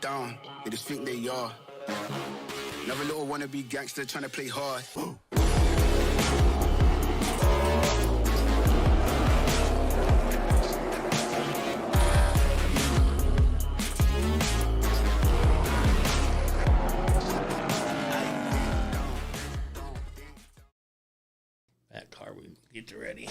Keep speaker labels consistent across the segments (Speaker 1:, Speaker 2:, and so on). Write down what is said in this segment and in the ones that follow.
Speaker 1: down, they just think they are. Another little wannabe gangster trying to play hard.
Speaker 2: That car, we get you ready.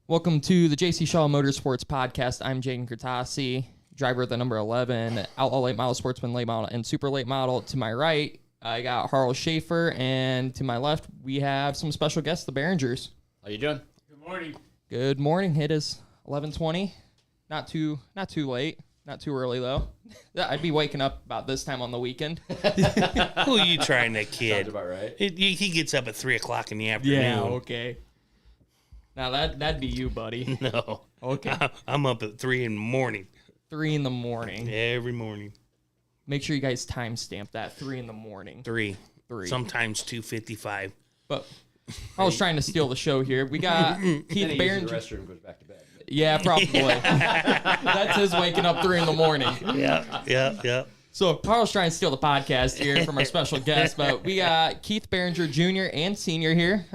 Speaker 3: Welcome to the JC Shaw Motorsports podcast. I'm Jaden Kurtasi, driver of the number 11, Outlaw Late Model, Sportsman Late Model, and Super Late Model. To my right, I got Harl Schaefer, and to my left, we have some special guests, the Beringers.
Speaker 4: How you doing?
Speaker 5: Good morning.
Speaker 3: Good morning. It is 11:20. Not too late. Not too early though. I'd be waking up about this time on the weekend.
Speaker 2: Who are you trying, that kid?
Speaker 4: Sounds about right.
Speaker 2: He gets up at 3 o'clock in the afternoon.
Speaker 3: Okay. Now that'd be you, buddy.
Speaker 2: No.
Speaker 3: Okay.
Speaker 2: I'm up at 3 in the morning.
Speaker 3: 3 in the morning.
Speaker 2: Every morning.
Speaker 3: Make sure you guys timestamp that 3 in the morning.
Speaker 2: 3.
Speaker 3: 3.
Speaker 2: Sometimes 2:55.
Speaker 3: But I was trying to steal the show here. We got Keith
Speaker 4: The
Speaker 3: Beringers.
Speaker 4: restroom goes back to bed.
Speaker 3: Yeah, probably. That's his waking up 3 in the morning.
Speaker 2: Yeah.
Speaker 3: So Carl's trying to steal the podcast here from our special guest, but we got Keith Beringer Jr. and Sr. here.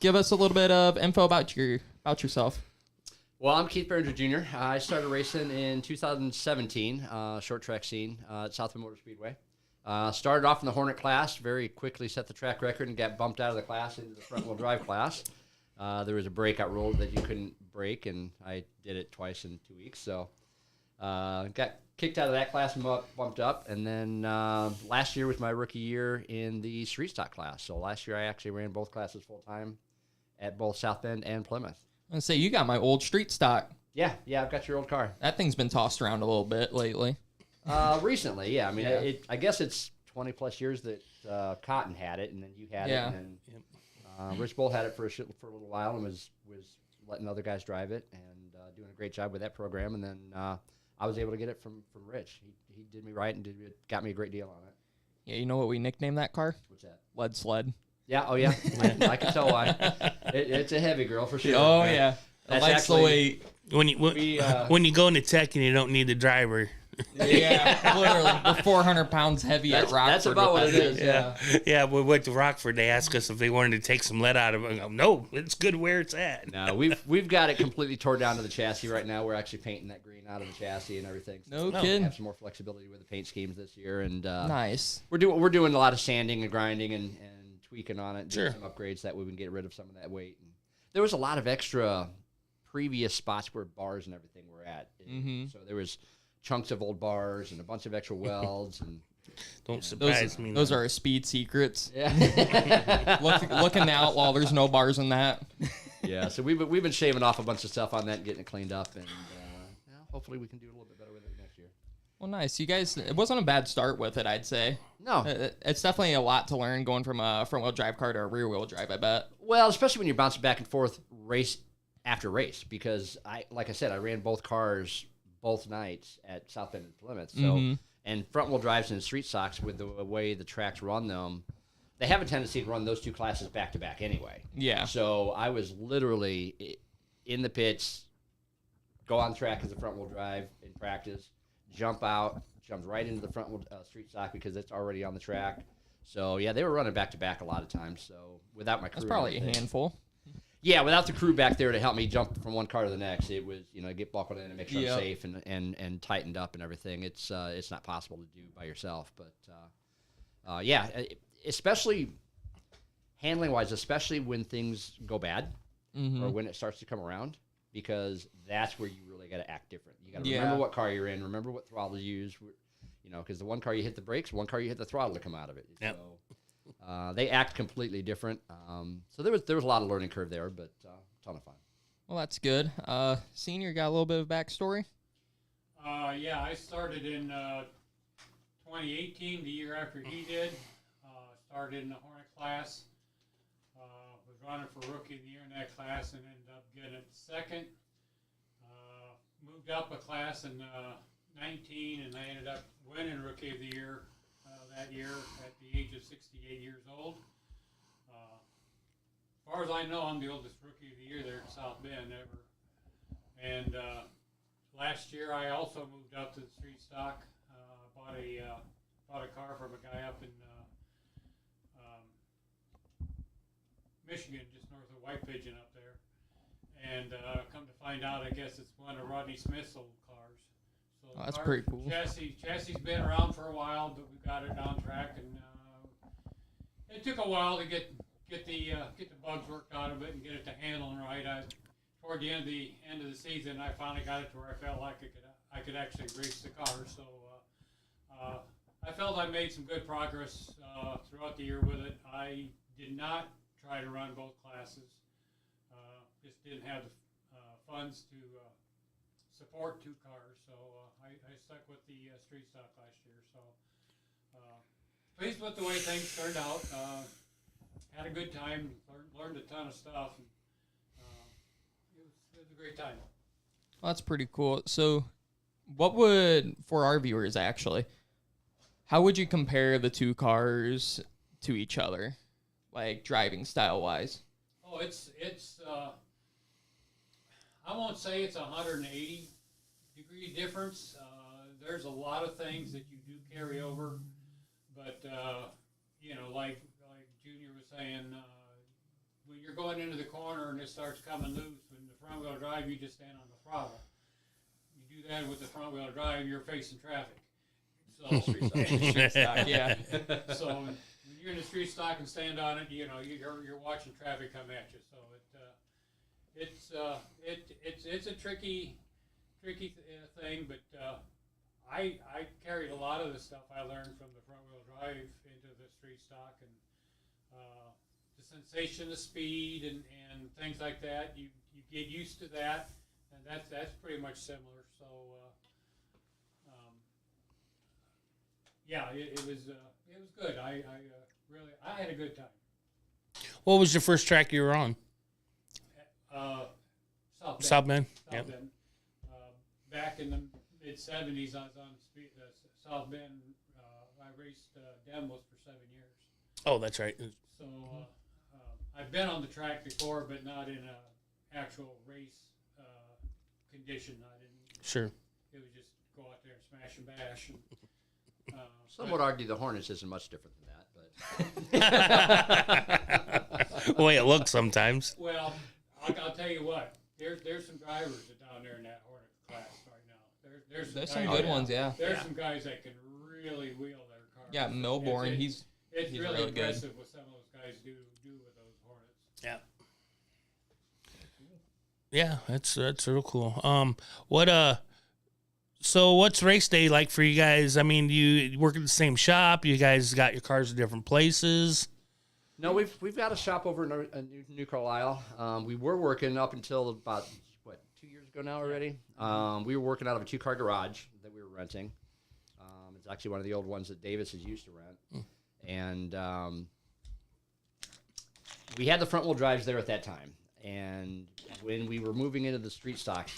Speaker 3: Give us a little bit of info about yourself.
Speaker 4: Well, I'm Keith Beringers Jr. I started racing in 2017, short track scene at South Bend Motor Speedway. Started off in the Hornet class, very quickly set the track record and got bumped out of the class into the front-wheel drive class. There was a breakout rule that you couldn't break, and I did it twice in 2 weeks. So got kicked out of that class and bumped up. And then last year was my rookie year in the street stock class. So last year I actually ran both classes full-time at both South Bend and Plymouth.
Speaker 3: I'm going to say, you got my old street stock.
Speaker 4: Yeah, I've got your old car.
Speaker 3: That thing's been tossed around a little bit lately.
Speaker 4: Recently, yeah. I mean,
Speaker 3: Yeah.
Speaker 4: I guess it's 20-plus years that Cotton had it, and then you had it, and then Rich Bull had it for a little while and was letting other guys drive it and doing a great job with that program. And then I was able to get it from Rich. He did me right and got me a great deal on it.
Speaker 3: Yeah, you know what we nicknamed that car?
Speaker 4: What's that?
Speaker 3: Lead Sled.
Speaker 4: Yeah, oh yeah. I can tell why. It's a heavy girl for sure.
Speaker 3: Oh, yeah. It likes the weight.
Speaker 2: When you go into tech and you don't need the driver.
Speaker 3: Yeah, literally. We're 400 pounds heavy at Rockford.
Speaker 4: That's about what it is.
Speaker 2: Yeah, we went to Rockford. They asked us if they wanted to take some lead out of it. I go, no, it's good where it's at.
Speaker 4: No, we've got it completely tore down to the chassis right now. We're actually painting that green out of the chassis and everything.
Speaker 3: No
Speaker 4: we
Speaker 3: kidding.
Speaker 4: have some more flexibility with the paint schemes this year, and
Speaker 3: Nice.
Speaker 4: We're doing a lot of sanding and grinding and tweaking on it.
Speaker 2: Sure.
Speaker 4: Doing some upgrades that we can get rid of some of that weight. And there was a lot of extra previous spots where bars and everything were at. So there was chunks of old bars and a bunch of extra welds and
Speaker 2: Don't surprise me.
Speaker 3: Those are our speed secrets.
Speaker 4: yeah.
Speaker 3: Looking the outlaw, there's no bars in that.
Speaker 4: Yeah, so we've been shaving off a bunch of stuff on that and getting it cleaned up, and hopefully we can do a little bit better with it next year.
Speaker 3: Well, nice. You guys, it wasn't a bad start with it, I'd say.
Speaker 4: No.
Speaker 3: It's definitely a lot to learn going from a front-wheel drive car to a rear-wheel drive, I bet.
Speaker 4: Well, especially when you're bouncing back and forth race after race, because like I said, I ran both cars both nights at South Bend and Plymouth. So, and front-wheel drives and street stocks, with the way the tracks run them, they have a tendency to run those two classes back-to-back anyway.
Speaker 3: Yeah.
Speaker 4: So I was literally in the pits, go on track as a front-wheel drive in practice, jumped right into the front-wheel street stock because it's already on the track. So, yeah, they were running back-to-back a lot of times. So without my crew.
Speaker 3: That's probably a handful.
Speaker 4: Yeah, without the crew back there to help me jump from one car to the next, it was, get buckled in and make sure I'm safe and tightened up and everything. It's not possible to do by yourself. But, yeah, especially handling-wise, especially when things go bad or when it starts to come around, because that's where you really got to act different. You got to remember what car you're in, remember what throttle you use, because the one car you hit the brakes, one car you hit the throttle to come out of it.
Speaker 2: Yep.
Speaker 4: So they act completely different. So there was a lot of learning curve there, but a ton of fun.
Speaker 3: Well, that's good. Senior, got a little bit of backstory?
Speaker 5: Yeah, I started in 2018, the year after he did. Started in the Hornet class. Was running for Rookie of the Year in that class and ended up getting it second. Moved up a class in 19, and I ended up winning Rookie of the Year that year at the age of 68 years old. As far as I know, I'm the oldest Rookie of the Year there in South Bend ever. And last year I also moved up to the street stock. bought a car from a guy up in Michigan, just north of White Pigeon up there. And come to find out, I guess it's one of Rodney Smith's old cars. So
Speaker 3: Oh, that's pretty cool.
Speaker 5: Chassis been around for a while, but we got it on track, and it took a while to get the bugs worked out of it and get it to handling right. Toward the end of the season, I finally got it to where I felt like I could actually race the car. So I felt I made some good progress throughout the year with it. I did not try to run both classes. Just didn't have the funds to support two cars, so I stuck with the street stock last year. So pleased with the way things turned out. Had a good time, learned a ton of stuff. And, it was a great time.
Speaker 3: Well, that's pretty cool. So, for our viewers actually, how would you compare the two cars to each other, like driving style wise?
Speaker 5: Oh, it's I won't say it's a 180-degree difference. There's a lot of things that you do carry over, but like Junior was saying, when you're going into the corner and it starts coming loose, when the front wheel drive, you just stand on the throttle. You do that with the front wheel drive, you're facing traffic. So
Speaker 3: Street stock, yeah.
Speaker 5: So when you're in the street stock and stand on it, you're watching traffic come at you. So it's a tricky thing, but I carried a lot of the stuff I learned from the front wheel drive into the street stock, and the sensation of speed and things like that. You get used to that, and that's pretty much similar. So it was good. I had a good time.
Speaker 2: What was your first track you were on? South Bend. Yep.
Speaker 5: Bend. Back in the mid-'70s, I was on South Bend. I raced demos for 7 years.
Speaker 2: Oh, that's right.
Speaker 5: So I've been on the track before, but not in an actual race condition. I didn't.
Speaker 2: Sure.
Speaker 5: It was just go out there and smash and bash. And,
Speaker 4: Some would argue the Hornets isn't much different than that, but
Speaker 2: The way it looks sometimes.
Speaker 5: Well, I'll tell you what. There's some drivers down there in that Hornet class right now. There's
Speaker 3: some
Speaker 5: guys
Speaker 3: good ones, yeah.
Speaker 5: There's some guys that can really wheel their cars.
Speaker 3: Yeah, Milborn, he's
Speaker 5: really
Speaker 3: really good.
Speaker 5: impressive what some of those guys do with those Hornets.
Speaker 2: Yeah. Yeah, that's real cool. So what's race day like for you guys? I mean, you work at the same shop. You guys got your cars at different places.
Speaker 4: no, we've got a shop over in New Carlisle. We were working up until about 2 years ago now already. We were working out of a 2-car garage that we were renting. It's actually one of the old ones that Davis has used to rent, and we had the front wheel drives there at that time. And when we were moving into the street stock,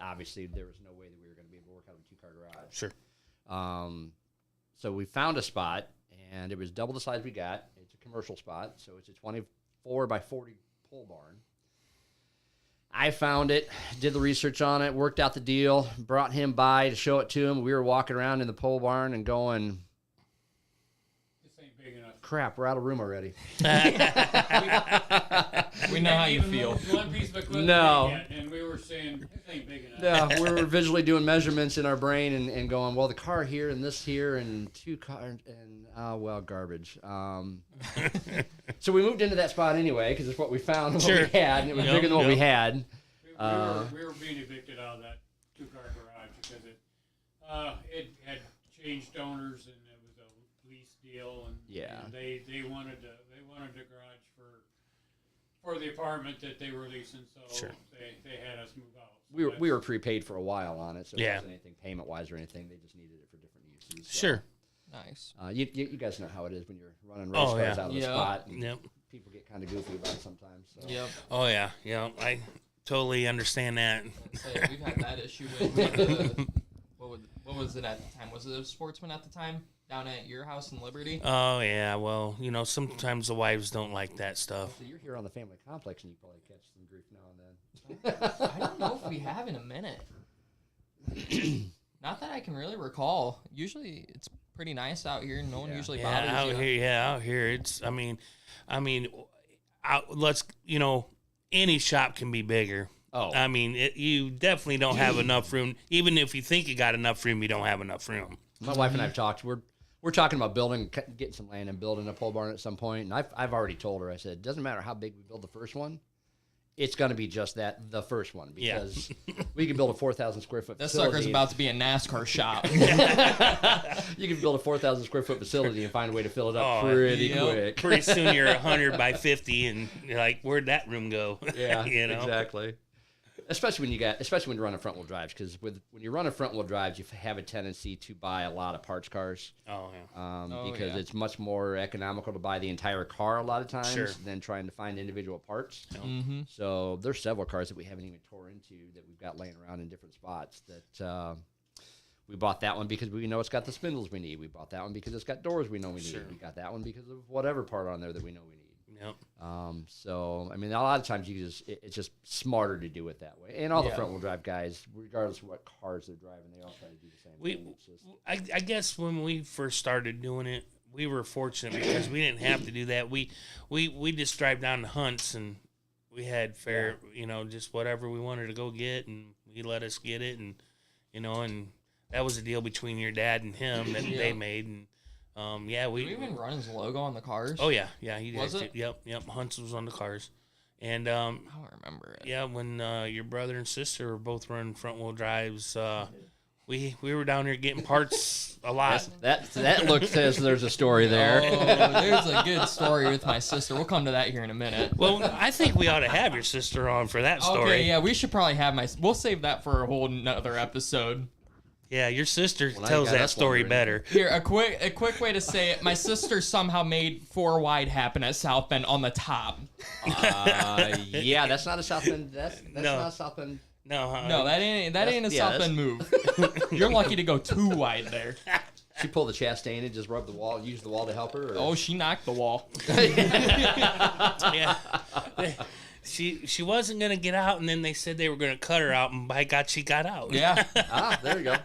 Speaker 4: obviously there was no way that we were going to be able to work out of a 2-car garage.
Speaker 2: Sure.
Speaker 4: So we found a spot, and it was double the size we got. It's a commercial spot, so it's a 24 by 40 pole barn. I found it, did the research on it, worked out the deal, brought him by to show it to him. We were walking around in the pole barn and going,
Speaker 5: This ain't big enough.
Speaker 4: crap, we're out of room already.
Speaker 3: We know how you
Speaker 5: Even
Speaker 3: feel.
Speaker 5: moved one piece of equipment
Speaker 4: No.
Speaker 5: yet, and we were saying, this ain't big enough.
Speaker 4: Yeah, we were visually doing measurements in our brain and going, well, the car here and this here and 2 cars and, garbage. So we moved into that spot anyway because it's what we found and what we had, and it was bigger than what we had.
Speaker 5: We were being evicted out of that 2-car garage because it had changed owners and it was a lease deal, and they wanted a garage for the apartment that they were leasing, so they had us move out. So
Speaker 4: We were prepaid for a while on it, so it wasn't anything payment wise or anything. They just needed it for different uses. So,
Speaker 2: Sure.
Speaker 3: Nice.
Speaker 4: You guys know how it is when you're running race cars out of the spot. And
Speaker 2: Yep.
Speaker 4: People get kind of goofy about it sometimes. So.
Speaker 3: Yep.
Speaker 2: Oh yeah. Yeah. I totally understand that.
Speaker 3: Hey, we've had that issue with what was it at the time? Was it a Sportsman at the time down at your house in Liberty?
Speaker 2: Oh yeah. Well, sometimes the wives don't like that stuff.
Speaker 4: So you're here on the family complex, and you probably catch some grief now and then.
Speaker 3: I don't know if we have in a minute. Not that I can really recall. Usually it's pretty nice out here. No one usually
Speaker 2: Yeah,
Speaker 3: bothers you.
Speaker 2: out here, it's. Let's any shop can be bigger.
Speaker 4: Oh.
Speaker 2: I mean, you definitely don't have enough room. Even if you think you got enough room, you don't have enough room.
Speaker 4: My wife and I have talked. We're talking about getting some land and building a pole barn at some point. And I've already told her. I said, it doesn't matter how big we build the first one. It's going to be just that, the first one, because we can build a 4,000 square foot
Speaker 3: This
Speaker 4: facility.
Speaker 3: sucker's about to be a NASCAR shop.
Speaker 4: You can build a 4,000 square foot facility and find a way to fill it up pretty quick.
Speaker 2: Pretty soon you're 100 by 50, and you're like, where'd that room go?
Speaker 4: Yeah,
Speaker 2: exactly.
Speaker 4: Especially when you're running front wheel drives, because when you run a front wheel drives, you have a tendency to buy a lot of parts cars.
Speaker 2: Oh yeah.
Speaker 4: Because it's much more economical to buy the entire car a lot of times
Speaker 2: Sure.
Speaker 4: than trying to find individual parts.
Speaker 3: Mm-hmm.
Speaker 4: So there's several cars that we haven't even tore into that we've got laying around in different spots that we bought that one because we know it's got the spindles we need. We bought that one because it's got doors we know we need.
Speaker 2: Sure.
Speaker 4: We got that one because of whatever part on there that we know we need.
Speaker 2: Yep.
Speaker 4: So I mean, a lot of times it's just smarter to do it that way. And all the front wheel drive guys, regardless of what cars they're driving, they all try to do the same thing. It's just,
Speaker 2: I guess when we first started doing it, we were fortunate because we didn't have to do that. We just drive down to Hunts and we had fair, just whatever we wanted to go get, and he let us get it, and and that was a deal between your dad and him that they made, and we
Speaker 3: Did we even run his logo on the cars?
Speaker 2: Oh yeah, he did.
Speaker 3: Was it?
Speaker 2: Yep. Hunts was on the cars, and
Speaker 3: I don't remember it.
Speaker 2: yeah, when your brother and sister were both running front wheel drives, we were down there getting parts a lot.
Speaker 4: that look says there's a story there.
Speaker 3: Oh, there's a good story with my sister. We'll come to that here in a minute.
Speaker 2: Well, I think we ought to have your sister on for that story.
Speaker 3: Okay, yeah, we should probably have we'll save that for a whole nother episode.
Speaker 2: Yeah, your sister
Speaker 4: Well,
Speaker 2: tells
Speaker 4: got
Speaker 2: that
Speaker 4: us
Speaker 2: story
Speaker 4: wondering.
Speaker 2: better.
Speaker 3: Here, a quick way to say it. My sister somehow made 4 wide happen at South Bend on the top.
Speaker 4: Yeah, that's not a South Bend. That's
Speaker 2: No.
Speaker 4: not a South Bend.
Speaker 3: No, that ain't a
Speaker 4: yeah,
Speaker 3: South Bend move. You're lucky to go 2 wide there.
Speaker 4: She pulled the Chastain and just rubbed the wall, used the wall to help her. Or?
Speaker 3: Oh, she knocked the wall.
Speaker 2: Yeah. She wasn't gonna get out, and then they said they were gonna cut her out, and by God, she got out.
Speaker 3: Yeah,
Speaker 4: There you go.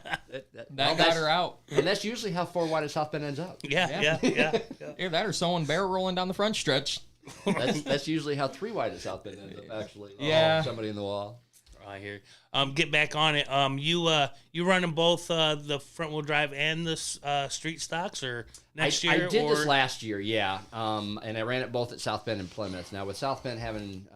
Speaker 3: that got her out.
Speaker 4: And that's usually how 4 wide at South Bend ends up.
Speaker 2: Yeah.
Speaker 3: Either that or someone barrel rolling down the front stretch.
Speaker 4: That's usually how 3 wide at South Bend ends up. Actually,
Speaker 3: Yeah.
Speaker 4: somebody in the wall.
Speaker 2: I hear. Get back on it. You running both the front wheel drive and the street stocks, or next year?
Speaker 4: I did
Speaker 2: or?
Speaker 4: this last year, yeah. And I ran it both at South Bend and Plymouth. Now with South Bend having,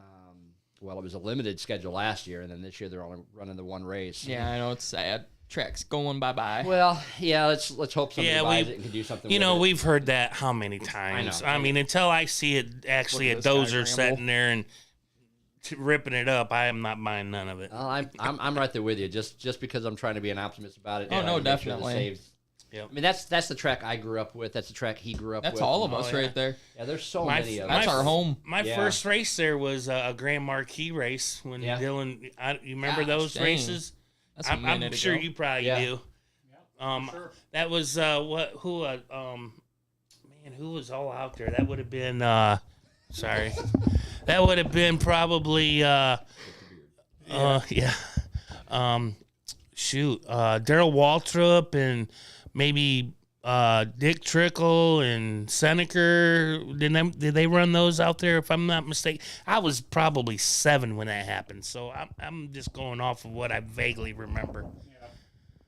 Speaker 4: it was a limited schedule last year, and then this year they're only running the one race.
Speaker 3: Yeah, I know it's sad. Track's going bye-bye.
Speaker 4: Well, yeah. Let's hope somebody buys it and can do something. with it.
Speaker 2: We've heard that how many times?
Speaker 4: know.
Speaker 2: I mean, until I see it actually
Speaker 3: Look
Speaker 2: a
Speaker 3: at this guy
Speaker 2: dozer
Speaker 3: ramble.
Speaker 2: sitting there and ripping it up, I am not buying none of it.
Speaker 4: Well, I'm right there with you. Just because I'm trying to be an optimist about it.
Speaker 3: Oh,
Speaker 4: and
Speaker 3: no,
Speaker 4: I make sure it
Speaker 3: definitely.
Speaker 4: saves.
Speaker 2: Yep.
Speaker 4: I mean, that's the track I grew up with. That's the track he grew up with.
Speaker 3: That's all of
Speaker 2: Oh,
Speaker 3: us
Speaker 2: yeah.
Speaker 3: right there.
Speaker 4: Yeah, there's so
Speaker 2: My-
Speaker 4: many of
Speaker 3: That's
Speaker 4: them.
Speaker 3: our home.
Speaker 2: My
Speaker 4: Yeah.
Speaker 2: first race there was a Grand Marquis race when
Speaker 4: Yeah.
Speaker 2: Dylan. You remember
Speaker 3: Gosh,
Speaker 2: those
Speaker 3: dang.
Speaker 2: races?
Speaker 3: That's a
Speaker 2: I'm
Speaker 3: minute
Speaker 2: sure
Speaker 3: ago.
Speaker 2: you probably
Speaker 4: Yeah.
Speaker 2: do.
Speaker 5: Sure.
Speaker 2: That was who was all out there? That would have been sorry. That would have been probably Daryl Waltrip and maybe Dick Trickle and Seneca. Did they run those out there? If I'm not mistaken, I was probably 7 when that happened. So I'm just going off of what I vaguely remember.
Speaker 5: Yeah.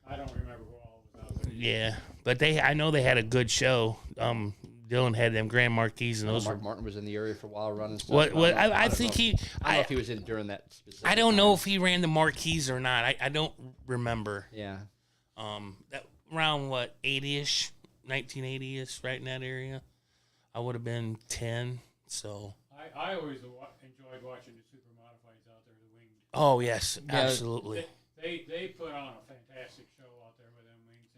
Speaker 5: I don't remember who all was out there.
Speaker 2: Yeah, but I know they had a good show. Dylan had them Grand Marquis, and those
Speaker 4: Mark
Speaker 2: were.
Speaker 4: Martin was in the area for a while running stuff.
Speaker 2: What I
Speaker 4: don't
Speaker 2: think
Speaker 4: know.
Speaker 2: he.
Speaker 4: I don't know if he was in during that specific
Speaker 2: I don't know
Speaker 4: time.
Speaker 2: if he ran the Marquis or not. I don't remember.
Speaker 4: Yeah.
Speaker 2: That around what 80ish, 1980ish, right in that area. I would have been 10. So.
Speaker 5: I always enjoyed watching the super modifieds out there, the winged.
Speaker 2: Oh yes,
Speaker 3: Yeah.
Speaker 2: absolutely.
Speaker 5: They put on a fantastic show out there with them wings,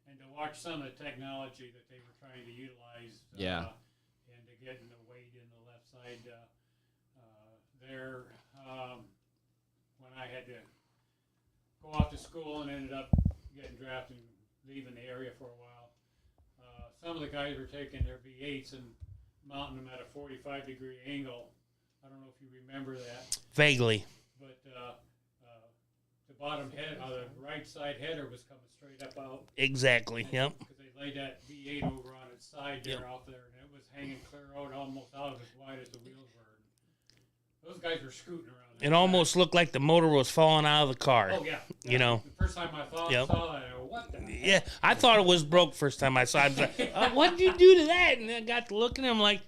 Speaker 5: and to watch some of the technology that they were trying to utilize.
Speaker 4: Yeah.
Speaker 5: And to get in the weight in the left side there. When I had to go off to school and ended up getting drafted and leaving the area for a while, some of the guys were taking their V8s and mounting them at a 45-degree angle. I don't know if you remember that.
Speaker 2: Vaguely.
Speaker 5: But to bottom head, the right side header was coming straight up out.
Speaker 2: Exactly. Yep.
Speaker 5: Because they laid that V8 over on its side there
Speaker 2: Yep.
Speaker 5: out there, and it was hanging clear out, almost out as wide as the wheels were. Those guys were scooting around.
Speaker 2: It almost looked like the motor was falling out of the car.
Speaker 5: Oh yeah.
Speaker 2: You know.
Speaker 5: The first time I saw
Speaker 2: Yep.
Speaker 5: that, I go, what the?
Speaker 2: Yeah, I thought it was broke first time I saw it. I was like, what did you do to that? And then I got to looking at him like,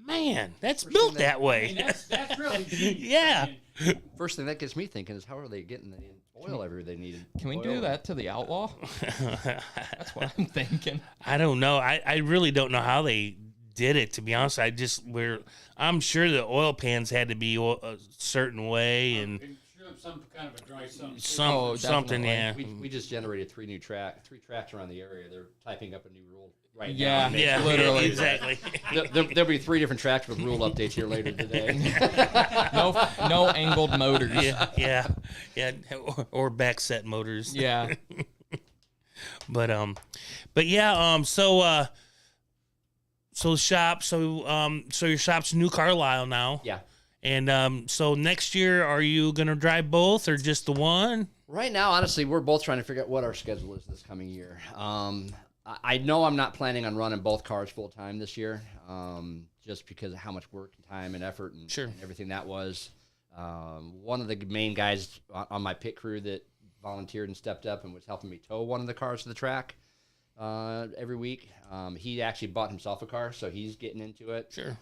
Speaker 2: man, that's built that
Speaker 5: I mean,
Speaker 2: way.
Speaker 5: that's really deep.
Speaker 2: Yeah.
Speaker 5: I mean,
Speaker 4: First thing that gets me thinking is how are they getting the oil everywhere they needed?
Speaker 3: Can we
Speaker 4: Oil.
Speaker 3: do that to the Outlaw? That's what I'm thinking.
Speaker 2: I don't know. I really don't know how they did it, to be honest. I'm sure the oil pans had to be a certain way and
Speaker 5: some kind of a dry something.
Speaker 2: something, yeah.
Speaker 4: We just generated three tracks around the area. They're typing up a new rule right
Speaker 3: Yeah.
Speaker 4: now.
Speaker 2: Yeah,
Speaker 3: Literally.
Speaker 2: exactly.
Speaker 4: There'll be 3 different tracks with rule updates here later today.
Speaker 3: No angled motors.
Speaker 2: yeah, or back set motors.
Speaker 3: Yeah.
Speaker 2: But yeah, so your shop's New Carlisle now.
Speaker 4: Yeah.
Speaker 2: And so next year, are you gonna drive both or just the one?
Speaker 4: Right now, honestly, we're both trying to figure out what our schedule is this coming year. I know I'm not planning on running both cars full time this year, just because of how much work and time and effort and,
Speaker 2: Sure.
Speaker 4: and everything that was. One of the main guys on my pit crew that volunteered and stepped up and was helping me tow one of the cars to the track every week. He actually bought himself a car, so he's getting into it.
Speaker 2: Sure.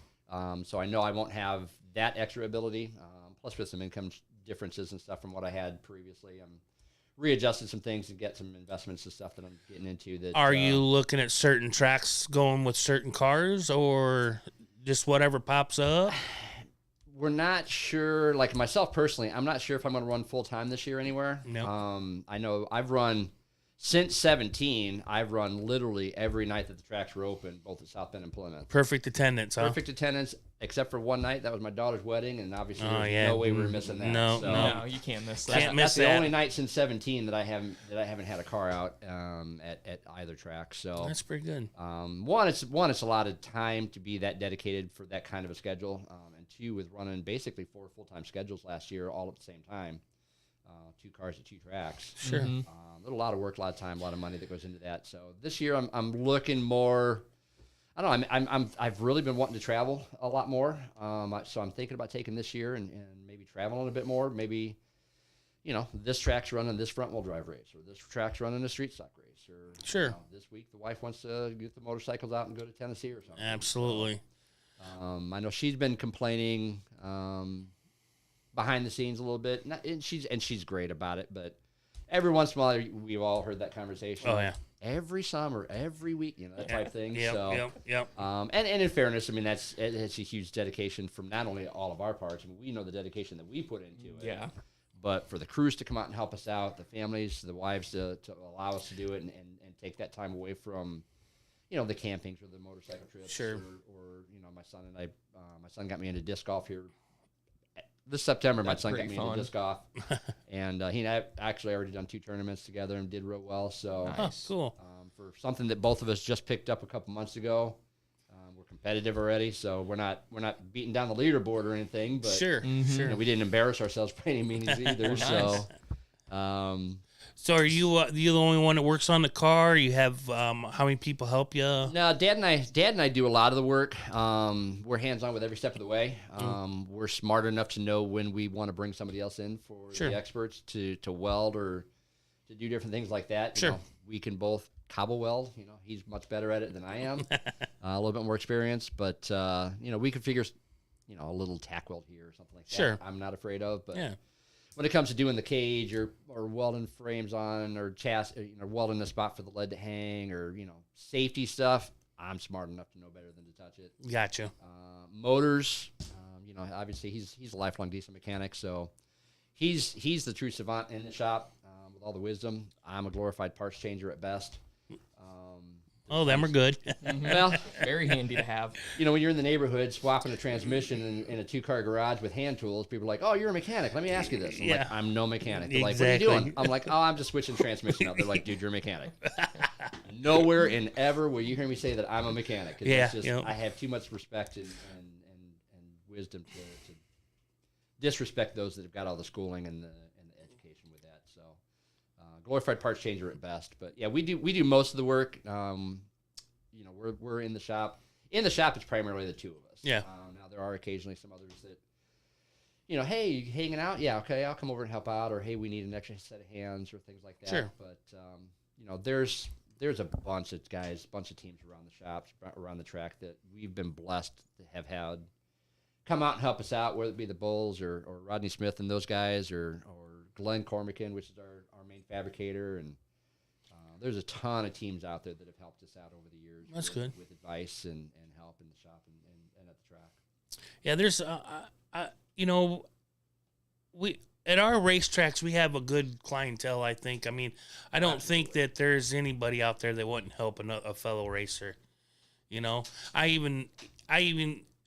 Speaker 4: So I know I won't have that extra ability. Plus, with some income differences and stuff from what I had previously, I'm readjusting some things to get some investments and stuff that I'm getting into. That
Speaker 2: Are you looking at certain tracks going with certain cars or just whatever pops up?
Speaker 4: We're not sure. Like myself personally, I'm not sure if I'm going to run full time this year anywhere.
Speaker 2: No.
Speaker 4: I know I've run since 17. I've run literally every night that the tracks were open, both at South Bend and Plymouth.
Speaker 2: Perfect attendance, huh?
Speaker 4: Perfect attendance, except for one night. That was my daughter's wedding, and obviously
Speaker 2: Oh,
Speaker 4: there's
Speaker 2: yeah.
Speaker 4: no way we were missing that.
Speaker 2: No,
Speaker 4: so
Speaker 3: No, you can't miss that.
Speaker 2: Can't miss
Speaker 4: that's the
Speaker 2: that.
Speaker 4: only night since 17 that I haven't had a car out at either track. So
Speaker 2: That's pretty good.
Speaker 4: one, it's a lot of time to be that dedicated for that kind of a schedule, and 2, with running basically 4 full-time schedules last year all at the same time, 2 cars at 2 tracks.
Speaker 2: Sure.
Speaker 4: There's a lot of work, a lot of time, a lot of money that goes into that. So this year I'm looking more. I don't know. I've really been wanting to travel a lot more. So I'm thinking about taking this year and maybe traveling a bit more. Maybe, this track's running this front wheel drive race, or this track's running a street stock race, or
Speaker 2: Sure.
Speaker 4: this week the wife wants to get the motorcycles out and go to Tennessee or something.
Speaker 2: Absolutely.
Speaker 4: I know she's been complaining behind the scenes a little bit, and she's great about it. But every once in a while, we've all heard that conversation.
Speaker 2: Oh, yeah.
Speaker 4: Every summer, every week, that type thing.
Speaker 2: Yep, yep.
Speaker 4: And in fairness, I mean it's a huge dedication from not only all of our parts. I mean, we know the dedication that we put into it.
Speaker 3: Yeah.
Speaker 4: But for the crews to come out and help us out, the families, the wives to allow us to do it and take that time away from, the campings or the motorcycle trips.
Speaker 2: Sure.
Speaker 4: Or my son and I, my son got me into disc golf here. This September, my son got me into disc golf. And he and I actually already done 2 tournaments together and did real well. So
Speaker 2: Oh, cool.
Speaker 4: for something that both of us just picked up a couple months ago, we're competitive already. So we're not beating down the leaderboard or anything. But
Speaker 2: Sure, sure.
Speaker 4: we didn't embarrass ourselves by any means either.
Speaker 3: Nice.
Speaker 4: So,
Speaker 2: So are you the only one that works on the car? You have how many people help you?
Speaker 4: no, Dad and I do a lot of the work. We're hands on with every step of the way. We're smart enough to know when we want to bring somebody else in for
Speaker 2: Sure.
Speaker 4: the experts to weld or to do different things like that.
Speaker 2: Sure.
Speaker 4: We can both cobble weld. He's much better at it than I am. A little bit more experience, but we could figure, a little tack weld here or something like that.
Speaker 2: Sure.
Speaker 4: I'm not afraid of, but.
Speaker 2: Yeah.
Speaker 4: When it comes to doing the cage or welding frames on or chassis, welding the spot for the lead to hang or, safety stuff, I'm smart enough to know better than to touch it.
Speaker 2: Gotcha.
Speaker 4: Motors, obviously he's a lifelong diesel mechanic, so he's the true savant in the shop with all the wisdom. I'm a glorified parts changer at best.
Speaker 2: Oh, them are good.
Speaker 4: Well,
Speaker 3: Very handy to have.
Speaker 4: when you're in the neighborhood swapping a transmission in a 2-car garage with hand tools, people are like, "Oh, you're a mechanic. Let me ask you this." I'm like, "I'm no mechanic." They're like,
Speaker 2: Exactly.
Speaker 4: "What are you doing?" I'm like, "Oh, I'm just switching transmission out." They're like, "Dude, you're a mechanic." Nowhere and ever will you hear me say that I'm a mechanic. It's just, I have too much respect and wisdom to disrespect those that have got all the schooling and the education with that. So Glorified parts changer at best. But yeah, we do most of the work. We're in the shop. In the shop, it's primarily the two of us.
Speaker 2: Yeah.
Speaker 4: Now there are occasionally some others that, hey, you hanging out? Yeah, okay, I'll come over and help out. Or hey, we need an extra set of hands or things like that.
Speaker 2: Sure.
Speaker 4: But there's a bunch of guys, bunch of teams around the shops, around the track that we've been blessed to have had come out and help us out, whether it be the Bulls or Rodney Smith and those guys, or Glenn Cormican, which is our main fabricator, and there's a ton of teams out there that have helped us out over the years.
Speaker 2: That's good.
Speaker 4: With advice and help in the shop and at the track.
Speaker 2: Yeah, there's, we at our racetracks we have a good clientele. I think. I mean, I don't think that there's anybody out there that wouldn't help a fellow racer. I even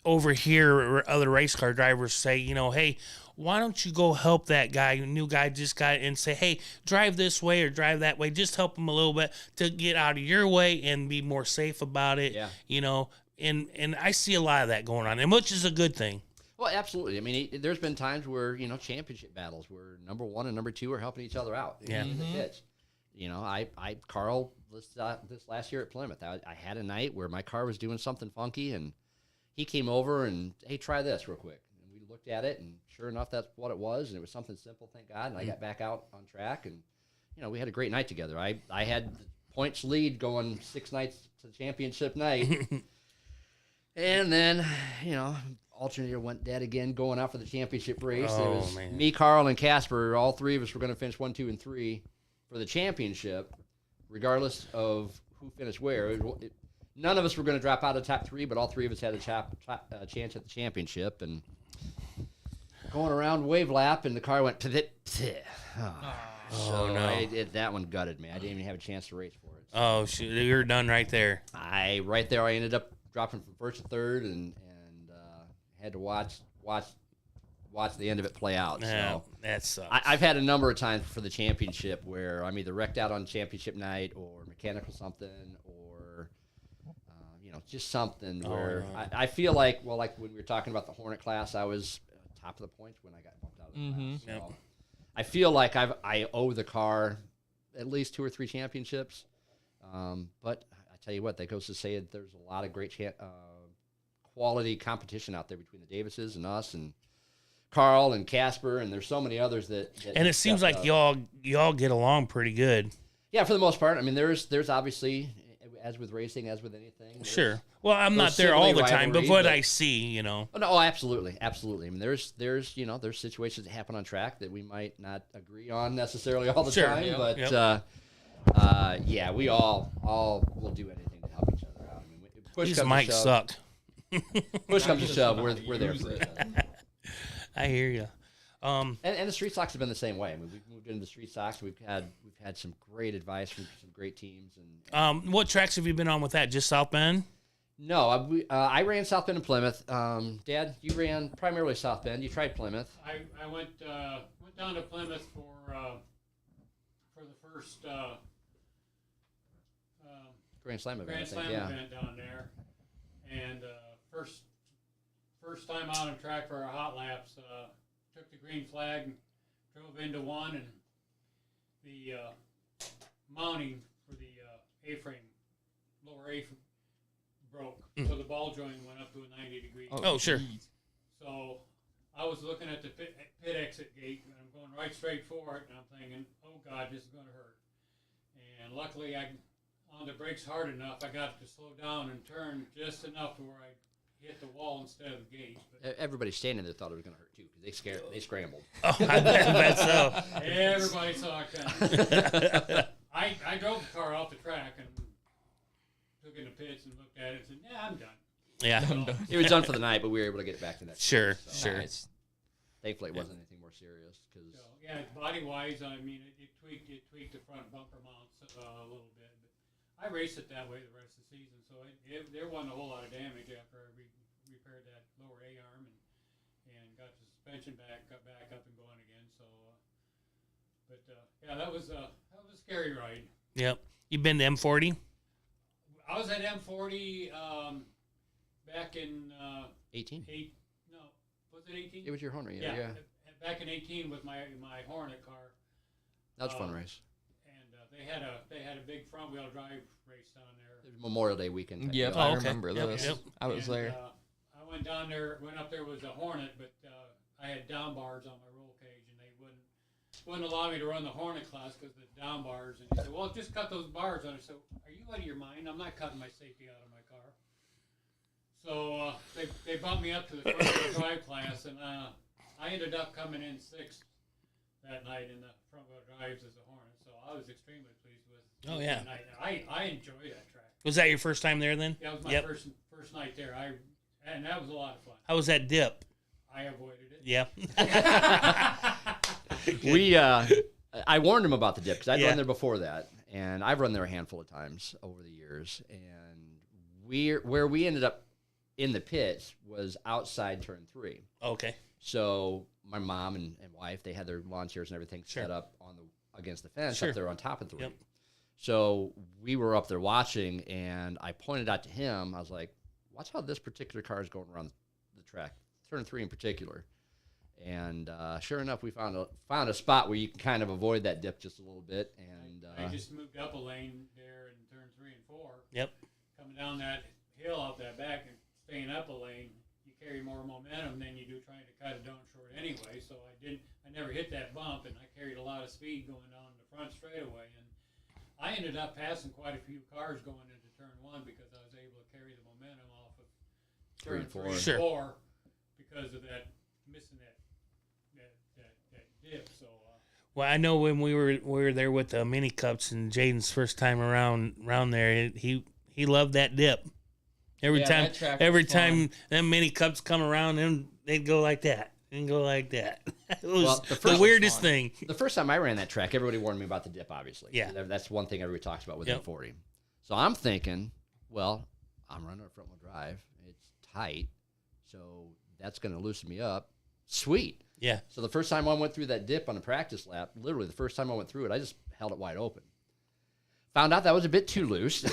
Speaker 2: overhear other race car drivers say, hey, why don't you go help that guy, new guy just got, and say, hey, drive this way or drive that way. Just help him a little bit to get out of your way and be more safe about it.
Speaker 4: Yeah.
Speaker 2: And I see a lot of that going on, and which is a good thing.
Speaker 4: Well, absolutely. I mean, there's been times where, championship battles where number one and number two are helping each other out in the pits. Carl, this last year at Plymouth, I had a night where my car was doing something funky, and he came over and, hey, try this real quick. And we looked at it, and sure enough, that's what it was. And it was something simple, thank God. And I got back out on track, and, we had a great night together. I had the points lead going 6 nights to the championship night. And then, alternator went dead again going out for the championship race. It was me, Carl, and Casper. All three of us were going to finish 1, 2, and 3 for the championship, regardless of who finished where. None of us were going to drop out of the top 3, but all 3 of us had a chance at the championship. And going around wave lap, and the car went that one gutted me. I didn't even have a chance to race for it. So
Speaker 2: Oh, shoot, you're done right there.
Speaker 4: I ended up dropping from first to third, and had to watch the end of it play out.
Speaker 2: Yeah,
Speaker 4: So
Speaker 2: that sucks.
Speaker 4: I've had a number of times for the championship where I'm either wrecked out on championship night or mechanical something or just something where I feel like like when we were talking about the Hornet class, I was top of the points when I got bumped out of the class. So
Speaker 2: Yep.
Speaker 4: I feel like I owe the car at least 2 or 3 championships. But I tell you what, that goes to say that there's a lot of great quality competition out there between the Davises and us and Carl and Casper, and there's so many others that
Speaker 2: and it seems like y'all get along pretty good.
Speaker 4: Yeah, for the most part. I mean, there's obviously, as with racing, as with anything.
Speaker 2: Sure. Well, I'm not there all the time, but what I see,
Speaker 4: Oh, no, absolutely. I mean, there's situations that happen on track that we might not agree on necessarily all the time,
Speaker 2: Yep.
Speaker 4: but
Speaker 2: Yep.
Speaker 4: we all will do anything to help each other out. I mean, push
Speaker 2: These
Speaker 4: comes to
Speaker 2: mics
Speaker 4: shove.
Speaker 2: suck.
Speaker 4: Push comes to shove, we're there for each other.
Speaker 2: I hear you.
Speaker 4: And the street stocks have been the same way. I mean, we've moved into the street stocks. We've had some great advice from some great teams. And
Speaker 2: What tracks have you been on with that? Just South Bend?
Speaker 4: no, I ran South Bend and Plymouth. Dad, you ran primarily South Bend. You tried Plymouth.
Speaker 5: I went down to Plymouth for the first
Speaker 4: Grand Slam event.
Speaker 5: Grand
Speaker 4: I think,
Speaker 5: Slam
Speaker 4: yeah.
Speaker 5: event down there, and first time out on track for our hot laps. Took the green flag and drove into one, and the mounting for the A-frame, lower A-frame, broke. So the ball joint went up to a 90 degree.
Speaker 2: Oh, sure.
Speaker 5: So I was looking at the pit exit gate, and I'm going right straight for it, and I'm thinking, oh, God, this is going to hurt. And luckily, I on the brakes hard enough, I got to slow down and turn just enough to where I hit the wall instead of the gate. But
Speaker 4: Everybody standing there thought it was going to hurt too because they scrambled.
Speaker 2: Oh, I bet so.
Speaker 5: everybody saw it coming. I drove the car off the track and took in the pits and looked at it and said, yeah, I'm done.
Speaker 2: Yeah.
Speaker 4: It was done for the night, but we were able to get it back the next
Speaker 2: Sure,
Speaker 4: day, so.
Speaker 2: sure.
Speaker 4: Thankfully, it wasn't anything more serious. Cause
Speaker 5: So, yeah, body-wise, I mean, it tweaked the front bumper mounts a little bit. But I raced it that way the rest of the season, so there wasn't a whole lot of damage after I repaired that lower A-arm and got the suspension got back up and going again. So, yeah, that was a scary ride.
Speaker 2: Yep. You been to M40?
Speaker 5: I was at M40 back in
Speaker 4: 18?
Speaker 5: was it 18?
Speaker 4: It was your Hornet, yeah.
Speaker 5: Back in 18 with my Hornet car.
Speaker 4: That was a fun race.
Speaker 5: they had a big front wheel drive race down there.
Speaker 4: There's Memorial Day weekend. type
Speaker 3: Yep,
Speaker 4: deal.
Speaker 3: I
Speaker 2: Oh, okay.
Speaker 3: remember
Speaker 2: Yep,
Speaker 3: this.
Speaker 2: yep.
Speaker 3: I was
Speaker 5: And,
Speaker 3: there.
Speaker 5: I went down there, went up there was a Hornet, but I had down bars on my roll cage, and they wouldn't allow me to run the Hornet class because of the down bars. And he said, "Well, just cut those bars on it." So, are you out of your mind? I'm not cutting my safety out of my car. So they bumped me up to the front wheel drive class, and I ended up coming in 6th that night in the front wheel drives as a Hornet. So I was extremely pleased with.
Speaker 2: Oh, yeah.
Speaker 5: that night. I enjoyed that track.
Speaker 2: Was that your first time there then?
Speaker 5: That was my
Speaker 2: Yep.
Speaker 5: first night there. And that was a lot of fun.
Speaker 2: How was that dip?
Speaker 5: I avoided it.
Speaker 2: Yeah.
Speaker 4: I warned him about the dip because I'd
Speaker 2: Yeah.
Speaker 4: run there before that, and I've run there a handful of times over the years. And where we ended up in the pits was outside turn 3.
Speaker 2: Okay.
Speaker 4: So my mom and wife, they had their lawn chairs and everything
Speaker 2: Sure.
Speaker 4: set up against the fence
Speaker 2: Sure.
Speaker 4: up there on top of 3.
Speaker 2: Yep.
Speaker 4: So we were up there watching, and I pointed out to him, I was like, watch how this particular car is going around the track, turn 3 in particular. And sure enough, we found a spot where you can kind of avoid that dip just a little bit. And
Speaker 5: I just moved up a lane there in turn 3 and 4.
Speaker 2: Yep.
Speaker 5: Coming down that hill out that back and staying up a lane, you carry more momentum than you do trying to cut it down short anyway. So I never hit that bump, and I carried a lot of speed going down the front straightaway. And I ended up passing quite a few cars going into turn 1 because I was able to carry the momentum off of turn 3 and
Speaker 2: Sure.
Speaker 5: 4 because of that missing that dip. So
Speaker 2: Well, I know when we were there with the mini cups and Jaden's first time around there, he loved that dip. Every
Speaker 3: Yeah,
Speaker 2: time
Speaker 3: that track
Speaker 2: every
Speaker 3: was
Speaker 2: time them mini cups come around, and they'd go like that and go like that. It was
Speaker 4: Well, the
Speaker 2: the
Speaker 4: first
Speaker 2: weirdest
Speaker 3: one.
Speaker 2: thing.
Speaker 4: the first time I ran that track, everybody warned me about the dip, obviously.
Speaker 2: Yeah.
Speaker 4: That's one thing everybody talks about with
Speaker 2: Yep.
Speaker 4: M40. So I'm thinking, well, I'm running a front wheel drive. It's tight. So that's going to loosen me up. Sweet.
Speaker 2: Yeah.
Speaker 4: So the first time I went through that dip on a practice lap, literally the first time I went through it, I just held it wide open. Found out that was a bit too loose.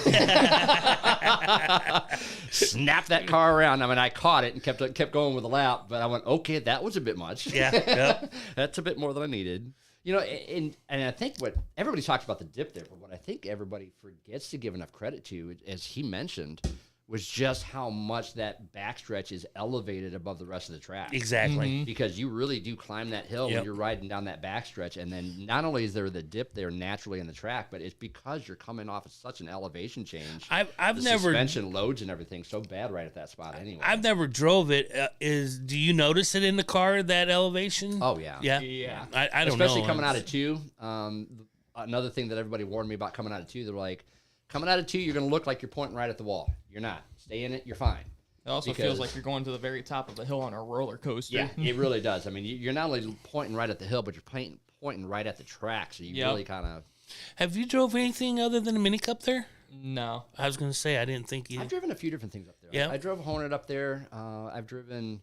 Speaker 4: Snapped that car around. I mean, I caught it and kept going with the lap, but I went, okay, that was a bit much.
Speaker 2: Yeah. Yep.
Speaker 4: That's a bit more than I needed. You know, and I think what everybody talks about the dip there, but what I think everybody forgets to give enough credit to, as he mentioned, was just how much that backstretch is elevated above the rest of the track.
Speaker 2: Exactly.
Speaker 4: Because you really do climb that hill
Speaker 2: Yep.
Speaker 4: when you're riding down that backstretch. And then not only is there the dip there naturally in the track, but it's because you're coming off of such an elevation change.
Speaker 2: I've
Speaker 4: the
Speaker 2: never
Speaker 4: suspension loads and everything so bad right at that spot anyway.
Speaker 2: I've never drove it. Do you notice it in the car, that elevation?
Speaker 4: Oh, yeah.
Speaker 2: Yeah.
Speaker 3: Yeah.
Speaker 2: I don't know.
Speaker 4: Especially coming out of 2. Another thing that everybody warned me about coming out of 2, they're like, coming out of 2, you're going to look like you're pointing right at the wall. You're not. Stay in it. You're fine.
Speaker 3: It also
Speaker 4: Because-
Speaker 3: feels like you're going to the very top of the hill on a roller coaster.
Speaker 4: Yeah, it really does. I mean, you're not only pointing right at the hill, but you're pointing right at the track. So you
Speaker 3: Yep.
Speaker 4: really kind of...
Speaker 2: Have you drove anything other than a mini cup there?
Speaker 3: No.
Speaker 2: I was going to say I didn't think you.
Speaker 4: I've driven a few different things up there.
Speaker 2: Yeah.
Speaker 4: I drove a Hornet up there. I've driven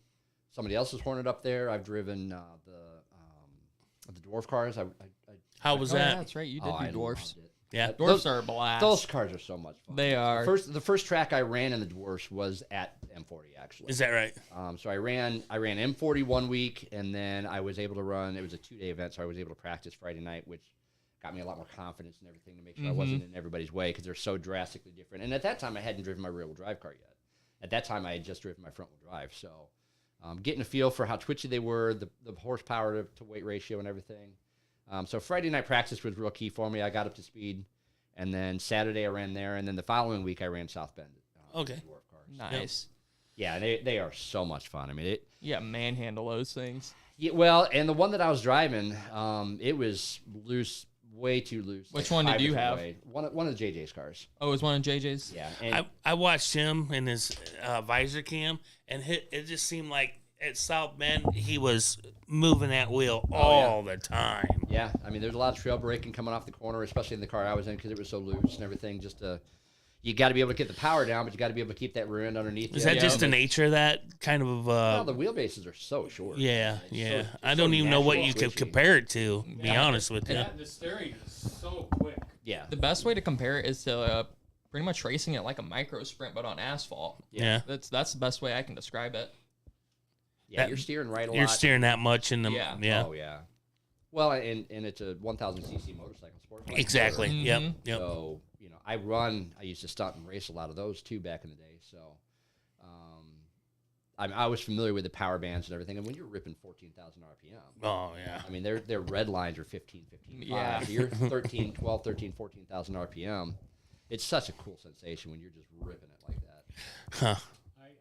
Speaker 4: somebody else's Hornet up there. I've driven the dwarf cars.
Speaker 2: How was
Speaker 3: Oh, yeah,
Speaker 2: that?
Speaker 3: that's right. You did
Speaker 4: I
Speaker 3: do dwarfs.
Speaker 4: loved it.
Speaker 2: Yeah.
Speaker 3: Dwarfs are a blast.
Speaker 4: Those cars are so much fun.
Speaker 3: They are.
Speaker 4: The first track I ran in the dwarfs was at M40 actually.
Speaker 2: Is that right?
Speaker 4: So I ran M40 one week, and then I was able to run. It was a 2-day event, so I was able to practice Friday night, which got me a lot more confidence and everything to make sure I wasn't in everybody's way because they're so drastically different. And at that time, I hadn't driven my rear-wheel drive car yet. At that time, I had just driven my front-wheel drive. So getting a feel for how twitchy they were, the horsepower to weight ratio and everything. So Friday night practice was real key for me. I got up to speed, and then Saturday I ran there, and then the following week I ran South Bend.
Speaker 2: Okay.
Speaker 4: Dwarf cars.
Speaker 3: Nice.
Speaker 4: Yeah, they are so much fun. I mean,
Speaker 3: Yeah, manhandle those things.
Speaker 4: yeah, well, and the one that I was driving, it was loose, way too loose.
Speaker 3: Which
Speaker 4: like
Speaker 3: one did
Speaker 4: 5
Speaker 3: you
Speaker 4: different
Speaker 3: have?
Speaker 4: ways. One of the JJ's cars.
Speaker 3: Oh, it was one of JJ's?
Speaker 4: Yeah, and
Speaker 2: I watched him in his visor cam, and it just seemed like at South Bend he was moving that wheel all the time.
Speaker 4: yeah, I mean, there's a lot of trail braking coming off the corner, especially in the car I was in because it was so loose and everything. You got to be able to get the power down, but you got to be able to keep that rear end underneath.
Speaker 2: Is
Speaker 4: you.
Speaker 2: that just the nature of that kind of?
Speaker 4: Well, the wheelbases are so short.
Speaker 2: Yeah,
Speaker 4: It's
Speaker 2: yeah.
Speaker 4: so-
Speaker 2: I
Speaker 4: it's
Speaker 2: don't
Speaker 4: so
Speaker 2: even know what
Speaker 4: natural
Speaker 2: you could
Speaker 4: twitchy.
Speaker 2: compare it to. Be honest with you.
Speaker 5: That and the steering is so quick.
Speaker 4: Yeah,
Speaker 3: The best way to compare it is to pretty much racing it like a micro sprint, but on asphalt.
Speaker 2: Yeah.
Speaker 3: That's the best way I can describe it.
Speaker 4: yeah, you're steering right a lot.
Speaker 2: You're steering that much in the
Speaker 3: Yeah.
Speaker 2: yeah.
Speaker 4: Oh yeah. Well, and it's a 1,000cc motorcycle sport bike.
Speaker 2: Exactly. Yep. Yep.
Speaker 4: So, I used to stunt and race a lot of those too back in the day. So, I was familiar with the power bands and everything. And when you're ripping 14,000 RPM,
Speaker 2: Oh yeah.
Speaker 4: I mean, their red lines are 15, 15,
Speaker 3: Yeah.
Speaker 4: So you're 13, 12, 13, 14,000 RPM. It's such a cool sensation when you're just ripping it like that.
Speaker 2: Huh.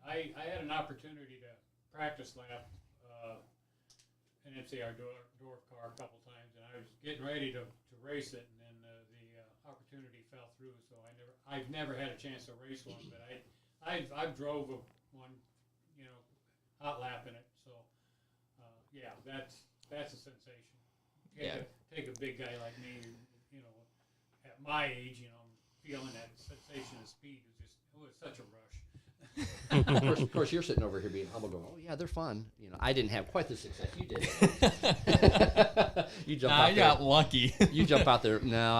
Speaker 5: I had an opportunity to practice lap an MCR door car a couple times, and I was getting ready to race it, and then the opportunity fell through. So I've never had a chance to race one, but I drove one, hot lap in it. So yeah, that's a sensation. Take a big guy like me, at my age, feeling that sensation of speed is just it's such a rush.
Speaker 4: Of course, you're sitting over here being humble, going, "Oh yeah, they're fun." I didn't have quite the success you did. You jump out
Speaker 3: I
Speaker 4: there.
Speaker 3: got lucky.
Speaker 4: You jump out there. No,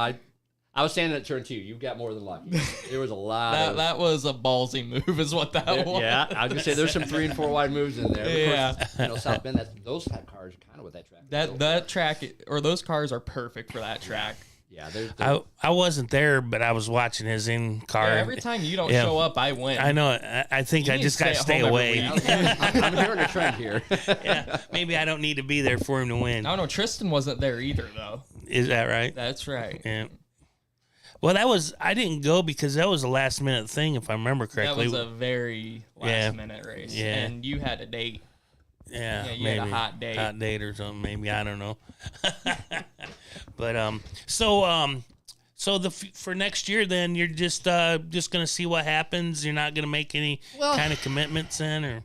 Speaker 4: I was standing at turn 2. You got more than lucky. There was a lot
Speaker 3: that was a ballsy move, is what that was.
Speaker 4: Yeah, I was gonna say there's some 3 and 4 wide moves in there.
Speaker 3: Yeah.
Speaker 4: Of course, South Bend. Those type cars are kind of what that track.
Speaker 3: That track, or those cars are perfect for that track.
Speaker 4: Yeah, they're
Speaker 2: I wasn't there, but I was watching his in car.
Speaker 3: Yeah, every time you don't show up, I win.
Speaker 2: I know. I think
Speaker 3: You
Speaker 2: I
Speaker 3: need
Speaker 2: just
Speaker 3: to
Speaker 2: got to
Speaker 3: stay
Speaker 2: stay
Speaker 3: at home
Speaker 2: away.
Speaker 3: every week.
Speaker 4: I'm hearing a trend here.
Speaker 2: Yeah, maybe I don't need to be there for him to win.
Speaker 3: I don't know. Tristan wasn't there either, though.
Speaker 2: Is that right?
Speaker 3: That's right.
Speaker 2: Yeah. Well, I didn't go because that was a last minute thing, if I remember correctly.
Speaker 3: That was a very last minute race.
Speaker 2: Yeah.
Speaker 3: And you had a date.
Speaker 2: Yeah,
Speaker 3: you
Speaker 2: maybe
Speaker 3: had a hot date.
Speaker 2: or something. Maybe, I don't know. But so for next year, then you're just gonna see what happens. You're not gonna make any kind of commitments in, or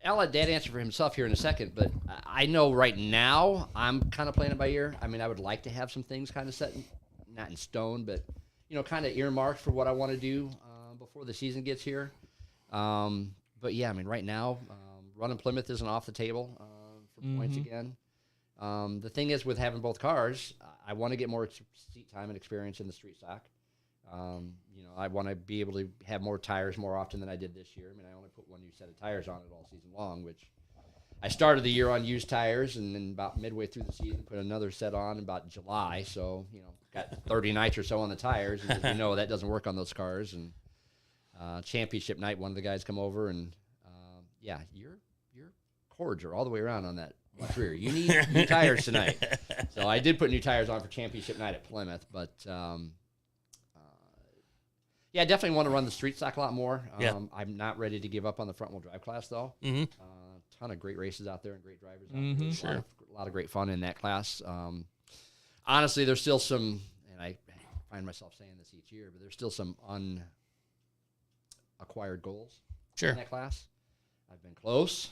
Speaker 4: I'll let Dad answer for himself here in a second, but I know right now I'm kind of playing it by ear. I mean, I would like to have some things kind of set, not in stone, but kind of earmarked for what I want to do before the season gets here. But yeah, I mean, right now, running Plymouth isn't off the table for points again. The thing is, with having both cars, I want to get more seat time and experience in the street stock. I want to be able to have more tires more often than I did this year. I mean, I only put one new set of tires on it all season long, which I started the year on used tires, and then about midway through the season, put another set on in about July. So, got 30 nights or so on the tires. And as that doesn't work on those cars. And championship night, one of the guys come over and, your cords are all the way around on that left rear. You need new tires tonight. So I did put new tires on for championship night at Plymouth, but I definitely want to run the street stock a lot more. I'm not ready to give up on the front wheel drive class though.
Speaker 2: Mm-hmm.
Speaker 4: Ton of great races out there and great drivers out
Speaker 3: Mm-hmm.
Speaker 4: there.
Speaker 2: Sure.
Speaker 4: A lot of great fun in that class. Honestly, there's still some, and I find myself saying this each year, but there's still some unacquired goals in that class. I've been close,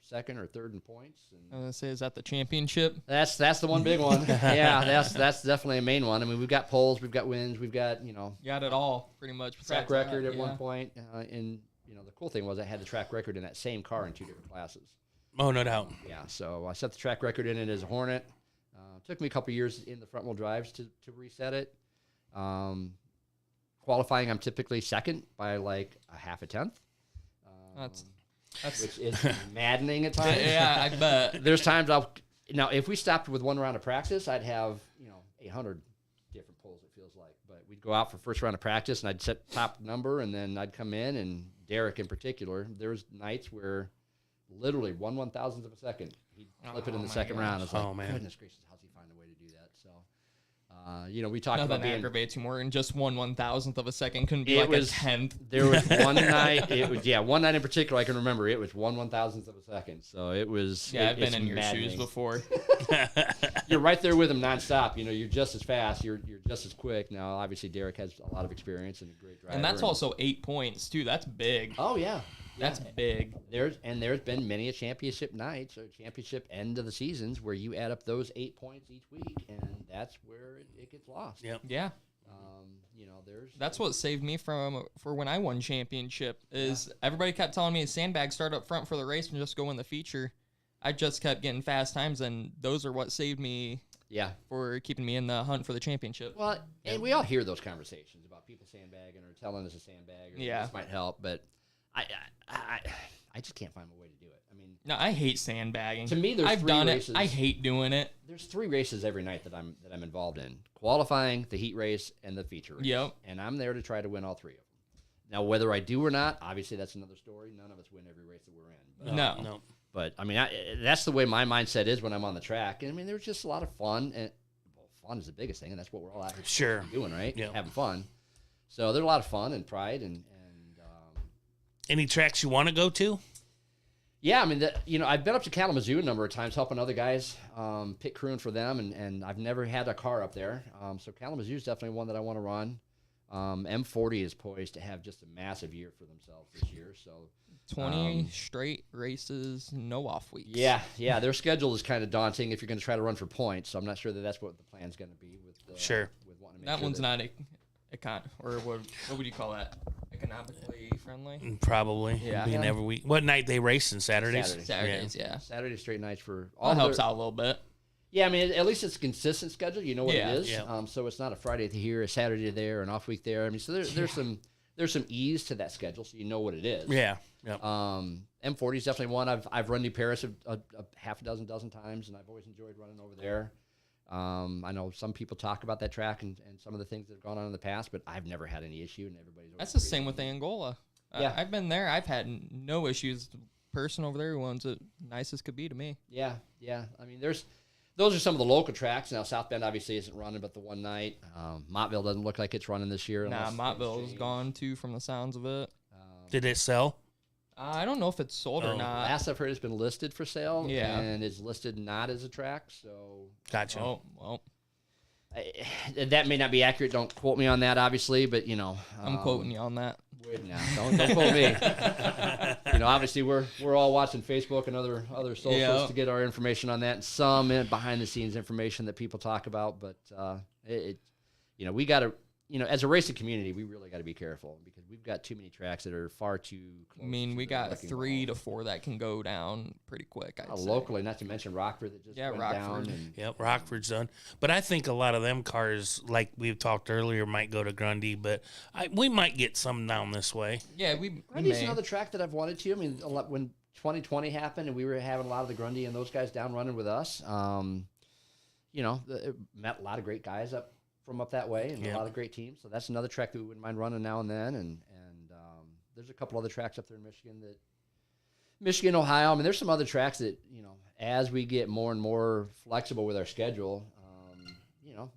Speaker 4: second or third in points. And
Speaker 3: I was going to say, is that the championship?
Speaker 4: that's the one big one. Yeah, that's definitely a main one. I mean, we've got poles, we've got wins, we've got,
Speaker 3: Got it all, pretty much.
Speaker 4: track
Speaker 3: besides
Speaker 4: record
Speaker 3: that,
Speaker 4: at one point. And, the cool thing was I had the track record in that same car in 2 different classes.
Speaker 2: oh, no doubt.
Speaker 4: Yeah, so I set the track record in it as a Hornet. Took me a couple years in the front wheel drives to reset it. Qualifying, I'm typically second by like a half a tenth.
Speaker 3: That's
Speaker 4: Which is maddening at times.
Speaker 3: yeah, I bet.
Speaker 4: There's times if we stopped with one round of practice, I'd have 800 different poles. It feels like, but we'd go out for first round of practice, and I'd set top number, and then I'd come in, and Derek in particular, there's nights where literally 1/1000th of a second he'd flip it in the second round. It's like,
Speaker 2: Oh, man.
Speaker 4: goodness gracious, how's he find a way to do that? So, we talked
Speaker 3: Nothing
Speaker 4: about being.
Speaker 3: aggravates you more, and just 1/1000th of a second couldn't be
Speaker 4: It
Speaker 3: like
Speaker 4: was-
Speaker 3: a tenth.
Speaker 4: There was one night. One night in particular I can remember. It was 1/1000th of a second. So it was.
Speaker 3: Yeah, I've
Speaker 4: it's
Speaker 3: been in your shoes
Speaker 4: maddening.
Speaker 3: before.
Speaker 4: You're right there with him nonstop. You're just as fast. You're just as quick. Now, obviously, Derek has a lot of experience and a great driver.
Speaker 3: And that's also 8 points, too. That's big.
Speaker 4: Oh yeah,
Speaker 3: That's big.
Speaker 4: There's been many a championship nights or championship end of the seasons where you add up those 8 points each week, and that's where it gets lost.
Speaker 2: Yep.
Speaker 3: Yeah. That's what saved me for when I won championship is everybody kept telling me sandbag start up front for the race and just go in the feature. I just kept getting fast times, and those are what saved me for keeping me in the hunt for the championship.
Speaker 4: Well, and we all hear those conversations about people sandbagging or telling us a sandbag or
Speaker 3: Yeah.
Speaker 4: this might help, but I just can't find a way to do it. I mean,
Speaker 3: No, I hate sandbagging.
Speaker 4: To me, there's
Speaker 3: I've
Speaker 4: three
Speaker 3: done
Speaker 4: races.
Speaker 3: it. I hate doing it.
Speaker 4: There's 3 races every night that I'm involved in: qualifying, the heat race, and the feature race.
Speaker 3: Yep.
Speaker 4: And I'm there to try to win all 3 of them. Now, whether I do or not, obviously that's another story. None of us win every race that we're in. But,
Speaker 3: No.
Speaker 4: But I mean, that's the way my mindset is when I'm on the track. And I mean, there's just a lot of fun, and fun is the biggest thing, and that's what we're all out here doing, right?
Speaker 2: Yeah.
Speaker 4: Having fun. So there's a lot of fun and pride, and
Speaker 2: Any tracks you want to go to?
Speaker 4: yeah, I mean, I've been up to Kalamazoo a number of times helping other guys, pit crewing for them, and I've never had a car up there. So Kalamazoo is definitely one that I want to run. M40 is poised to have just a massive year for themselves this year. So
Speaker 3: 20 straight races, no off weeks.
Speaker 4: Yeah, their schedule is kind of daunting if you're going to try to run for points. So I'm not sure that that's what the plan's going to be with. With wanting to make
Speaker 3: That
Speaker 4: sure
Speaker 3: one's not what would you call that? Economically friendly?
Speaker 2: Probably.
Speaker 3: Yeah.
Speaker 2: Being every week. What night they racing? Saturdays?
Speaker 3: Saturdays, yeah.
Speaker 4: Saturday straight nights for all.
Speaker 3: That helps out a little bit.
Speaker 4: Yeah, I mean, at least it's a consistent schedule. You know what it is.
Speaker 2: Yeah.
Speaker 4: So it's not a Friday here, a Saturday there, an off week there. I mean, so there's some ease to that schedule, so you know what it is.
Speaker 2: Yeah.
Speaker 4: M40 is definitely one. I've run New Paris a half a dozen times, and I've always enjoyed running over there. I know some people talk about that track and some of the things that have gone on in the past, but I've never had any issue, and everybody's always
Speaker 3: That's the same with Angola.
Speaker 4: Yeah.
Speaker 3: I've been there. I've had no issues. The person over there one's the nicest could be to me.
Speaker 4: Yeah. I mean, those are some of the local tracks. Now, South Bend obviously isn't running, but the one night. Montville doesn't look like it's running this year.
Speaker 3: Nah,
Speaker 4: unless
Speaker 3: Montville
Speaker 4: things
Speaker 3: is
Speaker 4: change.
Speaker 3: gone too from the sounds of it.
Speaker 2: Did it sell?
Speaker 3: I don't know if it's sold or not.
Speaker 4: Last I've heard, it's been listed for sale.
Speaker 3: Yeah.
Speaker 4: And it's listed not as a track, so
Speaker 2: Gotcha.
Speaker 3: Oh, well,
Speaker 4: that may not be accurate. Don't quote me on that, obviously, but
Speaker 3: I'm quoting you on that.
Speaker 4: Now, don't quote me. Obviously we're all watching Facebook and other socials to get our information on that, and some behind the scenes information that people talk about. But we got to, as a racing community, we really got to be careful because we've got too many tracks that are far too close.
Speaker 3: I mean, we
Speaker 4: to the
Speaker 3: got
Speaker 4: wrecking
Speaker 3: 3
Speaker 4: ball.
Speaker 3: to 4 that can go down pretty quick. I'd say.
Speaker 4: Locally, not to mention Rockford that just went down.
Speaker 3: Rockford.
Speaker 4: And,
Speaker 2: Yep, Rockford's done. But I think a lot of them cars, like we've talked earlier, might go to Grundy, but we might get some down this way.
Speaker 3: Yeah, we
Speaker 4: Grundy's
Speaker 3: may.
Speaker 4: another track that I've wanted to. I mean, when 2020 happened and we were having a lot of the Grundy and those guys down running with us, met a lot of great guys up that way and a lot of great teams. So that's another track that we wouldn't mind running now and then. And there's a couple other tracks up there in Michigan, Ohio. I mean, there's some other tracks that, as we get more and more flexible with our schedule, an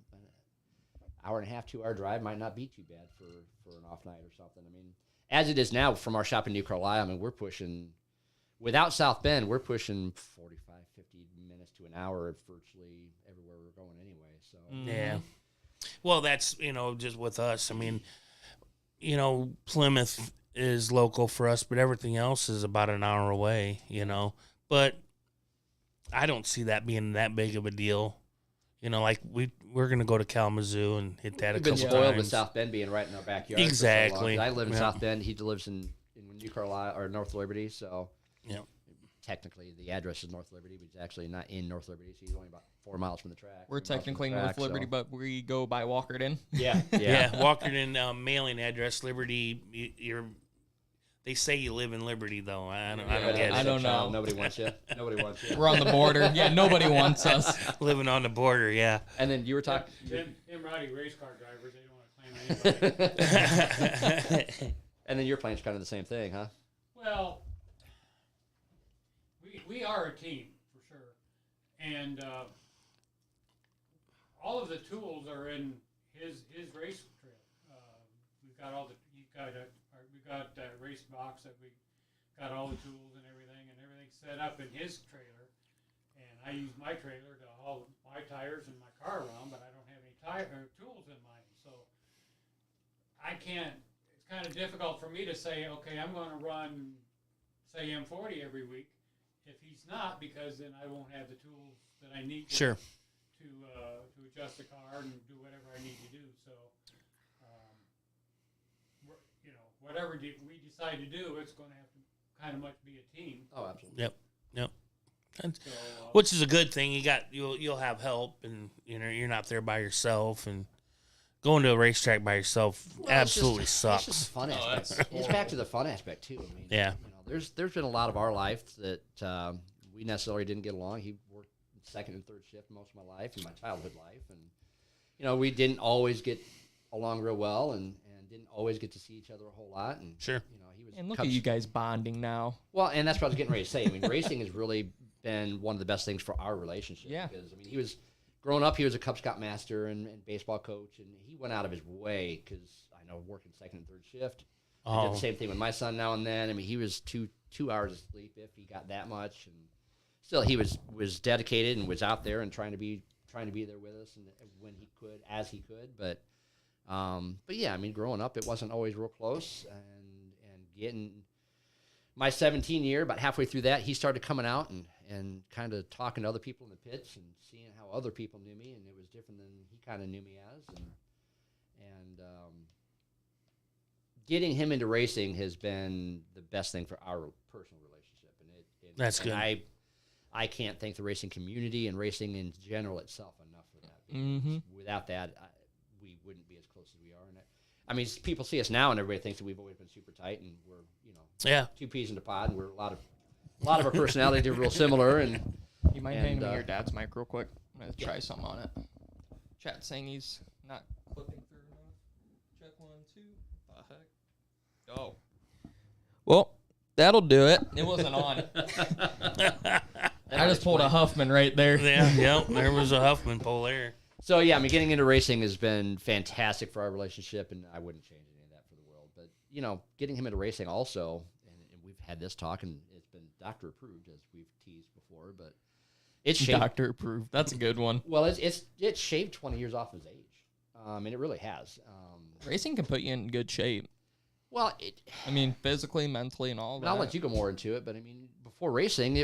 Speaker 4: hour and a half, 2 hour drive might not be too bad for an off night or something. I mean, as it is now from our shop in New Carlisle, I mean, we're pushing, without South Bend, we're pushing 45, 50 minutes to an hour virtually everywhere we're going anyway. So
Speaker 2: Yeah. Well, that's, just with us. I mean, Plymouth is local for us, but everything else is about an hour away, But I don't see that being that big of a deal. Like we're going to go to Kalamazoo and hit that
Speaker 4: we've
Speaker 2: a
Speaker 4: been
Speaker 2: couple
Speaker 4: spoiled
Speaker 2: times.
Speaker 4: with South Bend being right in our backyard. for so
Speaker 2: Exactly.
Speaker 4: long. I live in
Speaker 2: Yeah.
Speaker 4: South Bend. He lives in New Carlisle or North Liberty. So technically the address is North Liberty, but he's actually not in North Liberty. So he's only about 4 miles from the track.
Speaker 3: We're
Speaker 4: 3 miles from the
Speaker 3: technically
Speaker 4: track,
Speaker 3: North Liberty,
Speaker 4: so-
Speaker 3: but we go by Walkerton.
Speaker 4: Yeah.
Speaker 2: Yeah, Walkerton mailing address, Liberty. They say you live in Liberty, though. I don't get it.
Speaker 3: I don't know.
Speaker 4: Nobody wants you. Nobody wants you.
Speaker 3: We're on the border. Yeah, nobody wants us.
Speaker 2: Living on the border, yeah.
Speaker 4: And then you were talking.
Speaker 5: Them rowdy race car drivers, they don't want to claim anybody.
Speaker 4: And then your plane's kind of the same thing, huh?
Speaker 5: Well, we are a team for sure, and all of the tools are in his race trail. We've got we got that race box that we got all the tools and everything's set up in his trailer, and I use my trailer to haul my tires and my car around, but I don't have any tools in mine, so I can't. It's kind of difficult for me to say, okay, I'm going to run, say, M40 every week, if he's not, because then I won't have the tools that I need
Speaker 2: Sure.
Speaker 5: to adjust the car and do whatever I need to do. So, whatever we decide to do, it's going to have to kind of much be a team.
Speaker 4: Oh, absolutely.
Speaker 2: Yep. And,
Speaker 5: So,
Speaker 2: which is a good thing. You'll have help, and you're not there by yourself. And going to a racetrack by yourself absolutely
Speaker 4: It's
Speaker 2: sucks.
Speaker 4: just fun aspect. It's back to the fun aspect too. I mean,
Speaker 2: Yeah.
Speaker 4: there's been a lot of our life that we necessarily didn't get along. He worked second and third shift most of my life and my childhood life, and we didn't always get along real well, and didn't always get to see each other a whole lot. And
Speaker 2: Sure.
Speaker 4: he was.
Speaker 3: And look at you guys bonding now.
Speaker 4: Well, and that's what I was getting ready to say. I mean, racing has really been one of the best things for our relationship.
Speaker 3: Yeah.
Speaker 4: Because he was growing up. He was a Cub Scout master and baseball coach, and he went out of his way because I know working second and third shift. I did the same thing with my son now and then. I mean, he was two hours of sleep if he got that much, and still he was dedicated and was out there and trying to be there with us and when he could, as he could. But yeah, I mean, growing up, it wasn't always real close, and getting my 17 year, about halfway through that, he started coming out and kind of talking to other people in the pits and seeing how other people knew me, and it was different than he kind of knew me as, and getting him into racing has been the best thing for our personal relationship, and
Speaker 2: That's good.
Speaker 4: I can't thank the racing community and racing in general itself enough for that.
Speaker 3: Mm-hmm.
Speaker 4: Without that, we wouldn't be as close as we are. And I mean, people see us now, and everybody thinks that we've always been super tight, and we're two peas in a pod, and we're a lot of our personalities are real similar. And
Speaker 3: You mind handing me your dad's mic real quick? I'm going to try something on it. Chat saying he's not clipping through enough. Check 1, 2. The heck? Oh. Well, that'll do it. It wasn't on. I just pulled a Huffman right there.
Speaker 2: Yeah, there was a Huffman pole there.
Speaker 4: So, yeah, I mean, getting into racing has been fantastic for our relationship, and I wouldn't change any of that for the world. But, getting him into racing also, and we've had this talk, and it's been doctor approved, as we've teased before, but it's shaped.
Speaker 3: Doctor approved. That's a good one.
Speaker 4: Well, it's shaved 20 years off his age. And it really has.
Speaker 3: Racing can put you in good shape.
Speaker 4: Well,
Speaker 3: I mean, physically, mentally, and all that.
Speaker 4: I'll let you go more into it, but I mean, before racing,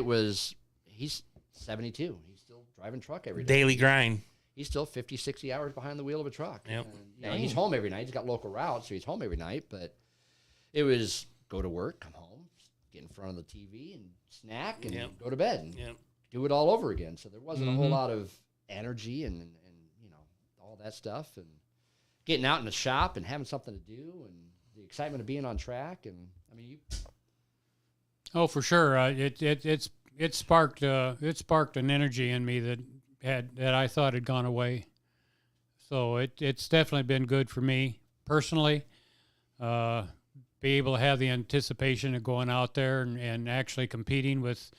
Speaker 4: he's 72. He's still driving truck every day.
Speaker 2: Daily grind.
Speaker 4: He's still 50, 60 hours behind the wheel of a truck.
Speaker 2: Yep.
Speaker 4: And, he's home every night. He's got local routes, so he's home every night. But it was go to work, come home, get in front of the TV and snack and go to bed and do it all over again. So there wasn't a whole lot of energy and all that stuff. And getting out in the shop and having something to do and the excitement of being on track. And, I mean,
Speaker 5: Oh, for sure. It sparked an energy in me that I thought had gone away. So it's definitely been good for me personally. Be able to have the anticipation of going out there and actually competing with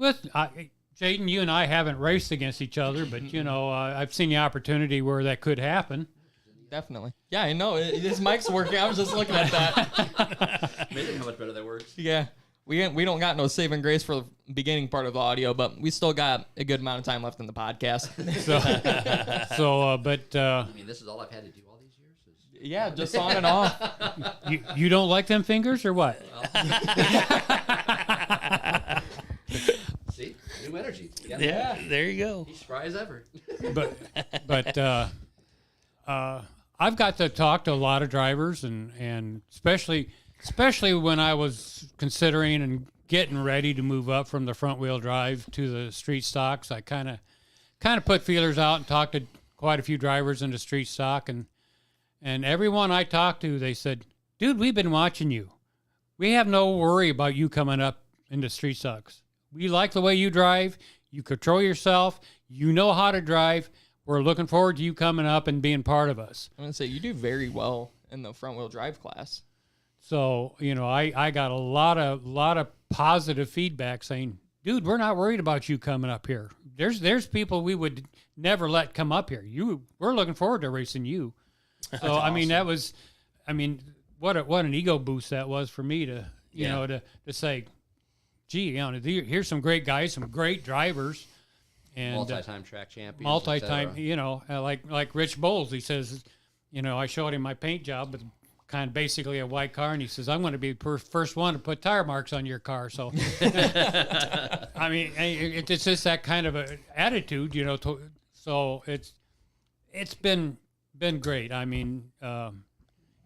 Speaker 5: Jaden. You and I haven't raced against each other, but I've seen the opportunity where that could happen.
Speaker 3: Definitely. Yeah, I know. His mic's working. I was just looking at that.
Speaker 4: amazing how much better that works.
Speaker 3: Yeah. We don't got no saving grace for the beginning part of the audio, but we still got a good amount of time left in the podcast.
Speaker 4: I mean, this is all I've had to do all these years?
Speaker 3: Yeah, just on and off.
Speaker 5: You don't like them fingers or what?
Speaker 4: See? New energy.
Speaker 2: Yeah, there you go.
Speaker 4: He's spry as ever.
Speaker 5: But I've got to talk to a lot of drivers, and especially when I was considering and getting ready to move up from the front wheel drive to the street stocks, I kind of put feelers out and talked to quite a few drivers in the street stock, and everyone I talked to, they said, "Dude, we've been watching you. We have no worry about you coming up into street stocks. We like the way you drive. You control yourself. You know how to drive. We're looking forward to you coming up and being part of us."
Speaker 3: I'm going to say, you do very well in the front wheel drive class.
Speaker 5: So, I got a lot of positive feedback saying, "Dude, we're not worried about you coming up here. There's people we would never let come up here. We're looking forward to racing you." So, I mean, what an ego boost that was for me to say, "Gee, here's some great guys, some great drivers, and
Speaker 4: multi-time track champions,
Speaker 5: multi-time, like Rich Bowles." He says, I showed him my paint job with kind of basically a white car, and he says, "I'm going to be the first one to put tire marks on your car." So, I mean, it's just that kind of a attitude, so it's been great. I mean,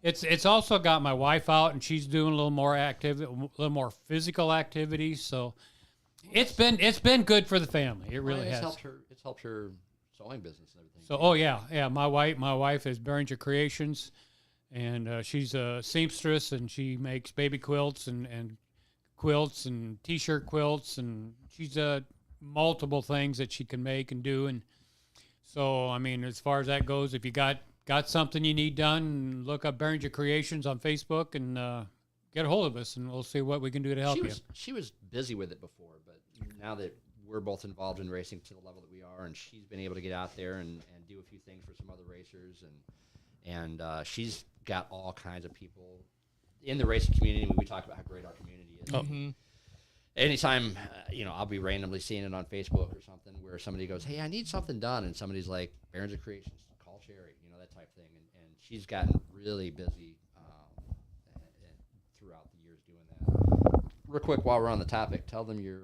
Speaker 5: it's also got my wife out, and she's doing a little more physical activities. So it's been good for the family. It really has.
Speaker 4: It's helped her sewing business and everything.
Speaker 5: So, oh yeah. My wife is Beringer Creations, and she's a seamstress, and she makes baby quilts and quilts and T-shirt quilts, and she's multiple things that she can make and do. And so, I mean, as far as that goes, if you got something you need done, look up Beringer Creations on Facebook and get a hold of us, and we'll see what we can do to help you.
Speaker 4: She was busy with it before, but now that we're both involved in racing to the level that we are, and she's been able to get out there and do a few things for some other racers, and she's got all kinds of people in the racing community. We talk about how great our community is.
Speaker 3: Mm-hmm.
Speaker 4: Anytime, I'll be randomly seeing it on Facebook or something where somebody goes, "Hey, I need something done," and somebody's like, "Beringers Creations, call Sherry," that type thing. And she's gotten really busy throughout the years doing that. Real quick, while we're on the topic, tell them your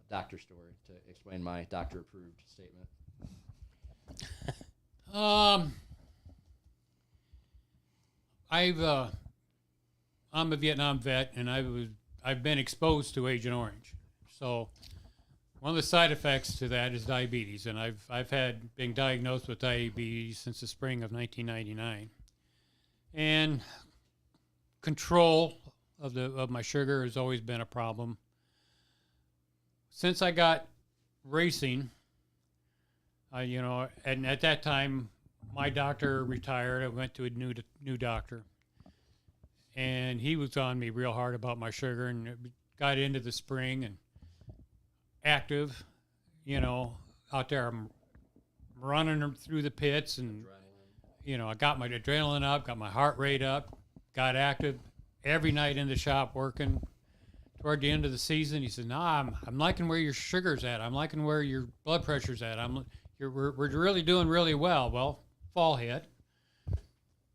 Speaker 4: doctor story to explain my doctor-approved statement.
Speaker 5: I'm a Vietnam vet, and I've been exposed to Agent Orange. So one of the side effects to that is diabetes, and I've been diagnosed with diabetes since the spring of 1999. And control of my sugar has always been a problem. Since I got racing, and at that time my doctor retired. I went to a new doctor, and he was on me real hard about my sugar, and it got into the spring and active, out there I'm running through the pits, and I got my adrenaline up, got my heart rate up, got active every night in the shop working. Toward the end of the season, he said, "No, I'm liking where your sugar's at. I'm liking where your blood pressure's at. We're really doing really well." Well, fall hit.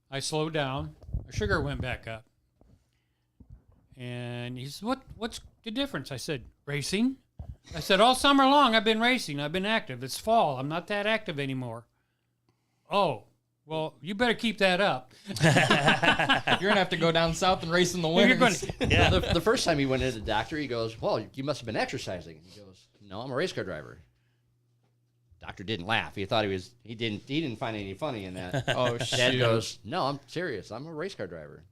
Speaker 5: I slowed down. My sugar went back up. And he said, "What's the difference?" I said, "Racing." I said, "All summer long I've been racing. I've been active. It's fall. I'm not that active anymore." "Oh, well, you better keep that up."
Speaker 3: You're gonna have to go down south and race in the winter.
Speaker 4: The first time he went into the doctor, he goes, "Well, you must have been exercising." He goes, "No, I'm a race car driver." Doctor didn't laugh. He thought he didn't find any funny in that.
Speaker 3: Oh,
Speaker 4: Dad goes, "No, I'm serious. I'm a race car driver."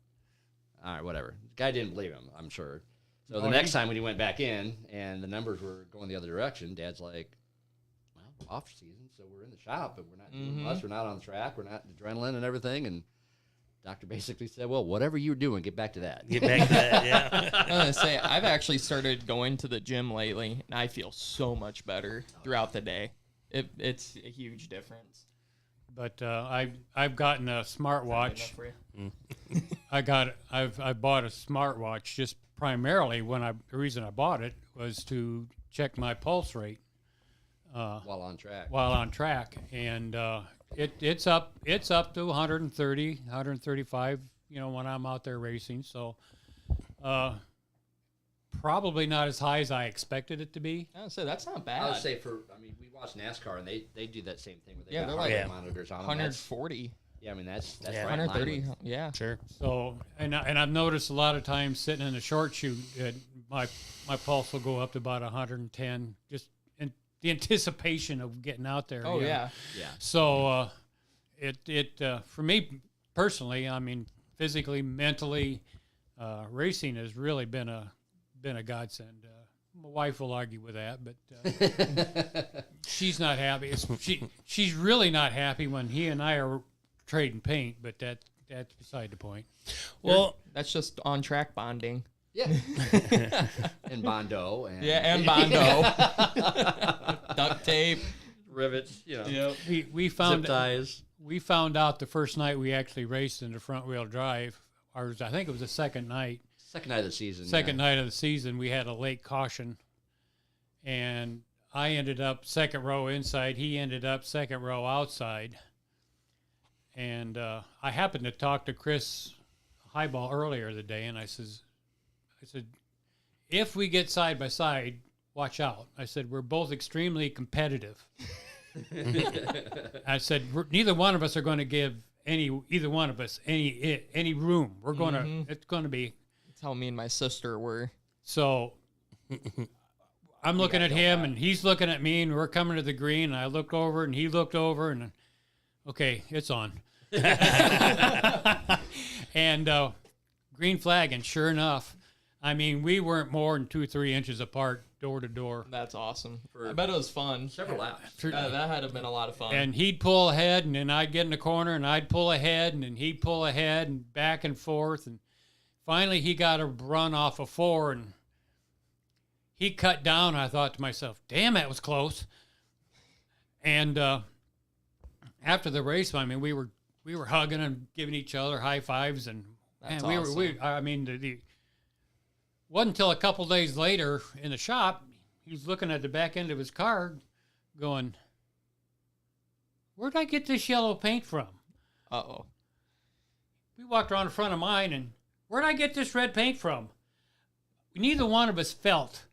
Speaker 4: All right, whatever. The guy didn't believe him, I'm sure. So the next time when he went back in and the numbers were going the other direction, Dad's like, "Well, off season, so we're in the shop, but we're not doing much. We're not on the track. We're not adrenaline and everything." And doctor basically said, "Well, whatever you were doing, get back to that."
Speaker 2: Get back to that, yeah.
Speaker 3: I was gonna say, I've actually started going to the gym lately, and I feel so much better throughout the day. It's a huge difference.
Speaker 5: But I've gotten a smartwatch. I bought a smartwatch just primarily the reason I bought it was to check my pulse rate
Speaker 4: While on track.
Speaker 5: And it's up to 130, 135. When I'm out there racing. So probably not as high as I expected it to be.
Speaker 3: I would say that's not bad.
Speaker 4: I would say we watch NASCAR and they do that same thing. Where they got
Speaker 3: they're
Speaker 4: heart
Speaker 3: like
Speaker 4: rate monitors on them.
Speaker 3: 140.
Speaker 4: Yeah, I mean that's
Speaker 2: Yeah.
Speaker 4: right in line
Speaker 3: 130.
Speaker 4: with-
Speaker 3: Yeah.
Speaker 2: Sure.
Speaker 5: So, and I've noticed a lot of times sitting in a short chute, my pulse will go up to about 110, just in the anticipation of getting out there.
Speaker 3: Oh
Speaker 5: Yeah.
Speaker 3: yeah.
Speaker 5: So, for me personally, I mean, physically, mentally, racing has really been a godsend. My wife will argue with that, but she's not happy. She's really not happy when he and I are trading paint, but that's beside the point.
Speaker 2: Well,
Speaker 3: That's just on track bonding.
Speaker 4: Yeah. And Bondo. And
Speaker 3: And Bondo. Duct tape.
Speaker 4: rivets.
Speaker 5: We found
Speaker 4: Zip ties.
Speaker 5: we found out the first night we actually raced in the front wheel drive. I think it was the second night.
Speaker 4: Second night of the season.
Speaker 5: Second night of the season, we had a late caution, and I ended up second row inside. He ended up second row outside. And I happened to talk to Chris Highball earlier the day, and I said, if we get side by side, watch out. I said, we're both extremely competitive. I said, neither one of us are going to give either one of us any room. We're going to, it's going to be.
Speaker 3: That's how me and my sister were.
Speaker 5: So I'm looking at him, and he's looking at me, and we're coming to the green, and I looked over, and he looked over, and okay, it's on. And green flag, and sure enough, I mean, we weren't more than 2 or 3 inches apart, door to door.
Speaker 3: That's awesome. I bet it was fun.
Speaker 4: Several laps.
Speaker 3: That had to have been a lot of fun.
Speaker 5: And he'd pull ahead, and then I'd get in the corner, and I'd pull ahead, and then he'd pull ahead, and back and forth. And finally, he got a run off of 4, and he cut down. I thought to myself, damn, that was close. And after the race, I mean, we were hugging and giving each other high fives, and
Speaker 3: That's
Speaker 5: man,
Speaker 3: awesome.
Speaker 5: I mean, the wasn't until a couple days later in the shop, he's looking at the back end of his car, going, "Where'd I get this yellow paint from?"
Speaker 3: Uh-oh.
Speaker 5: We walked around in front of mine, and where'd I get this red paint from? Neither one of us felt.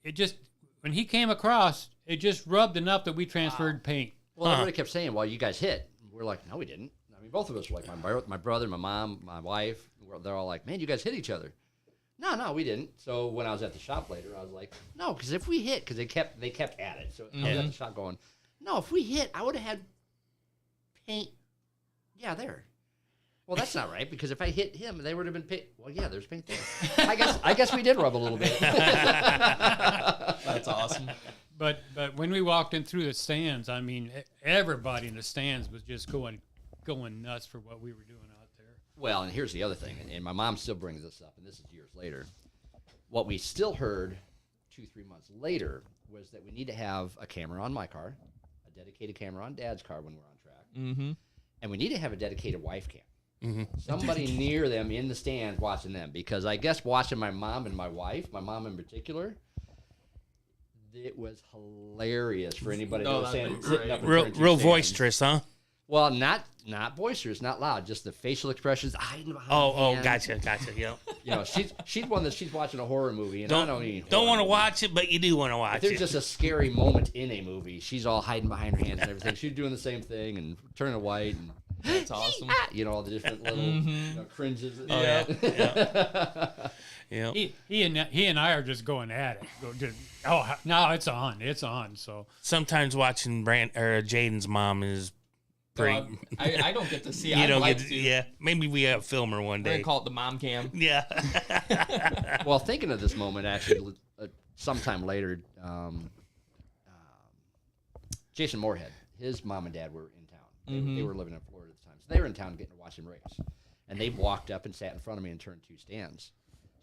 Speaker 5: It just, when he came across, it just rubbed enough that we transferred paint.
Speaker 4: Well, everybody kept saying, well, you guys hit. We're like, no, we didn't. I mean, both of us were like, my brother, my mom, my wife, they're all like, man, you guys hit each other. No, we didn't. So when I was at the shop later, I was like, no, because if we hit, because they kept at it. So I was at the shop going, no, if we hit, I would have had paint. Yeah, there. Well, that's not right, because if I hit him, they would have been paint. Well, yeah, there's paint there. I guess we did rub a little bit.
Speaker 3: That's awesome.
Speaker 5: But when we walked in through the stands, I mean, everybody in the stands was just going nuts for what we were doing out there.
Speaker 4: Well, and here's the other thing, and my mom still brings this up, and this is years later. What we still heard 2-3 months later was that we need to have a camera on my car, a dedicated camera on Dad's car when we're on track, and we need to have a dedicated wife cam. Somebody near them in the stands watching them, because I guess watching my mom and my wife, my mom in particular, it was hilarious for anybody that was sitting up in front of
Speaker 2: Real
Speaker 4: stands.
Speaker 2: boisterous, huh?
Speaker 4: Well, not boisterous, not loud, just the facial expressions. Hiding behind
Speaker 2: Oh,
Speaker 4: hands.
Speaker 2: gotcha. Yep.
Speaker 4: You know, she's one that she's watching a horror movie, and I don't even
Speaker 2: Don't want to watch it, but you do want to watch
Speaker 4: If there's
Speaker 2: it.
Speaker 4: just a scary moment in a movie, she's all hiding behind her hands and everything. She's doing the same thing and turning white and
Speaker 3: That's awesome.
Speaker 4: you know, all the different little cringes.
Speaker 2: Oh yeah. Yep.
Speaker 5: He and I are just going at it. No, it's on. So
Speaker 2: Sometimes watching Jaden's mom is pretty.
Speaker 3: I don't get to see it.
Speaker 2: You
Speaker 3: I'd
Speaker 2: don't
Speaker 3: like
Speaker 2: get
Speaker 3: to.
Speaker 2: yeah. Maybe we have a filmer one
Speaker 3: We're
Speaker 2: day.
Speaker 3: gonna call it the mom cam.
Speaker 2: Yeah.
Speaker 4: Well, thinking of this moment, actually, sometime later, Jason Moorhead, his mom and dad were in town. They were living in Florida at the time. So they were in town getting to watch him race. And they walked up and sat in front of me and turned 2 stands.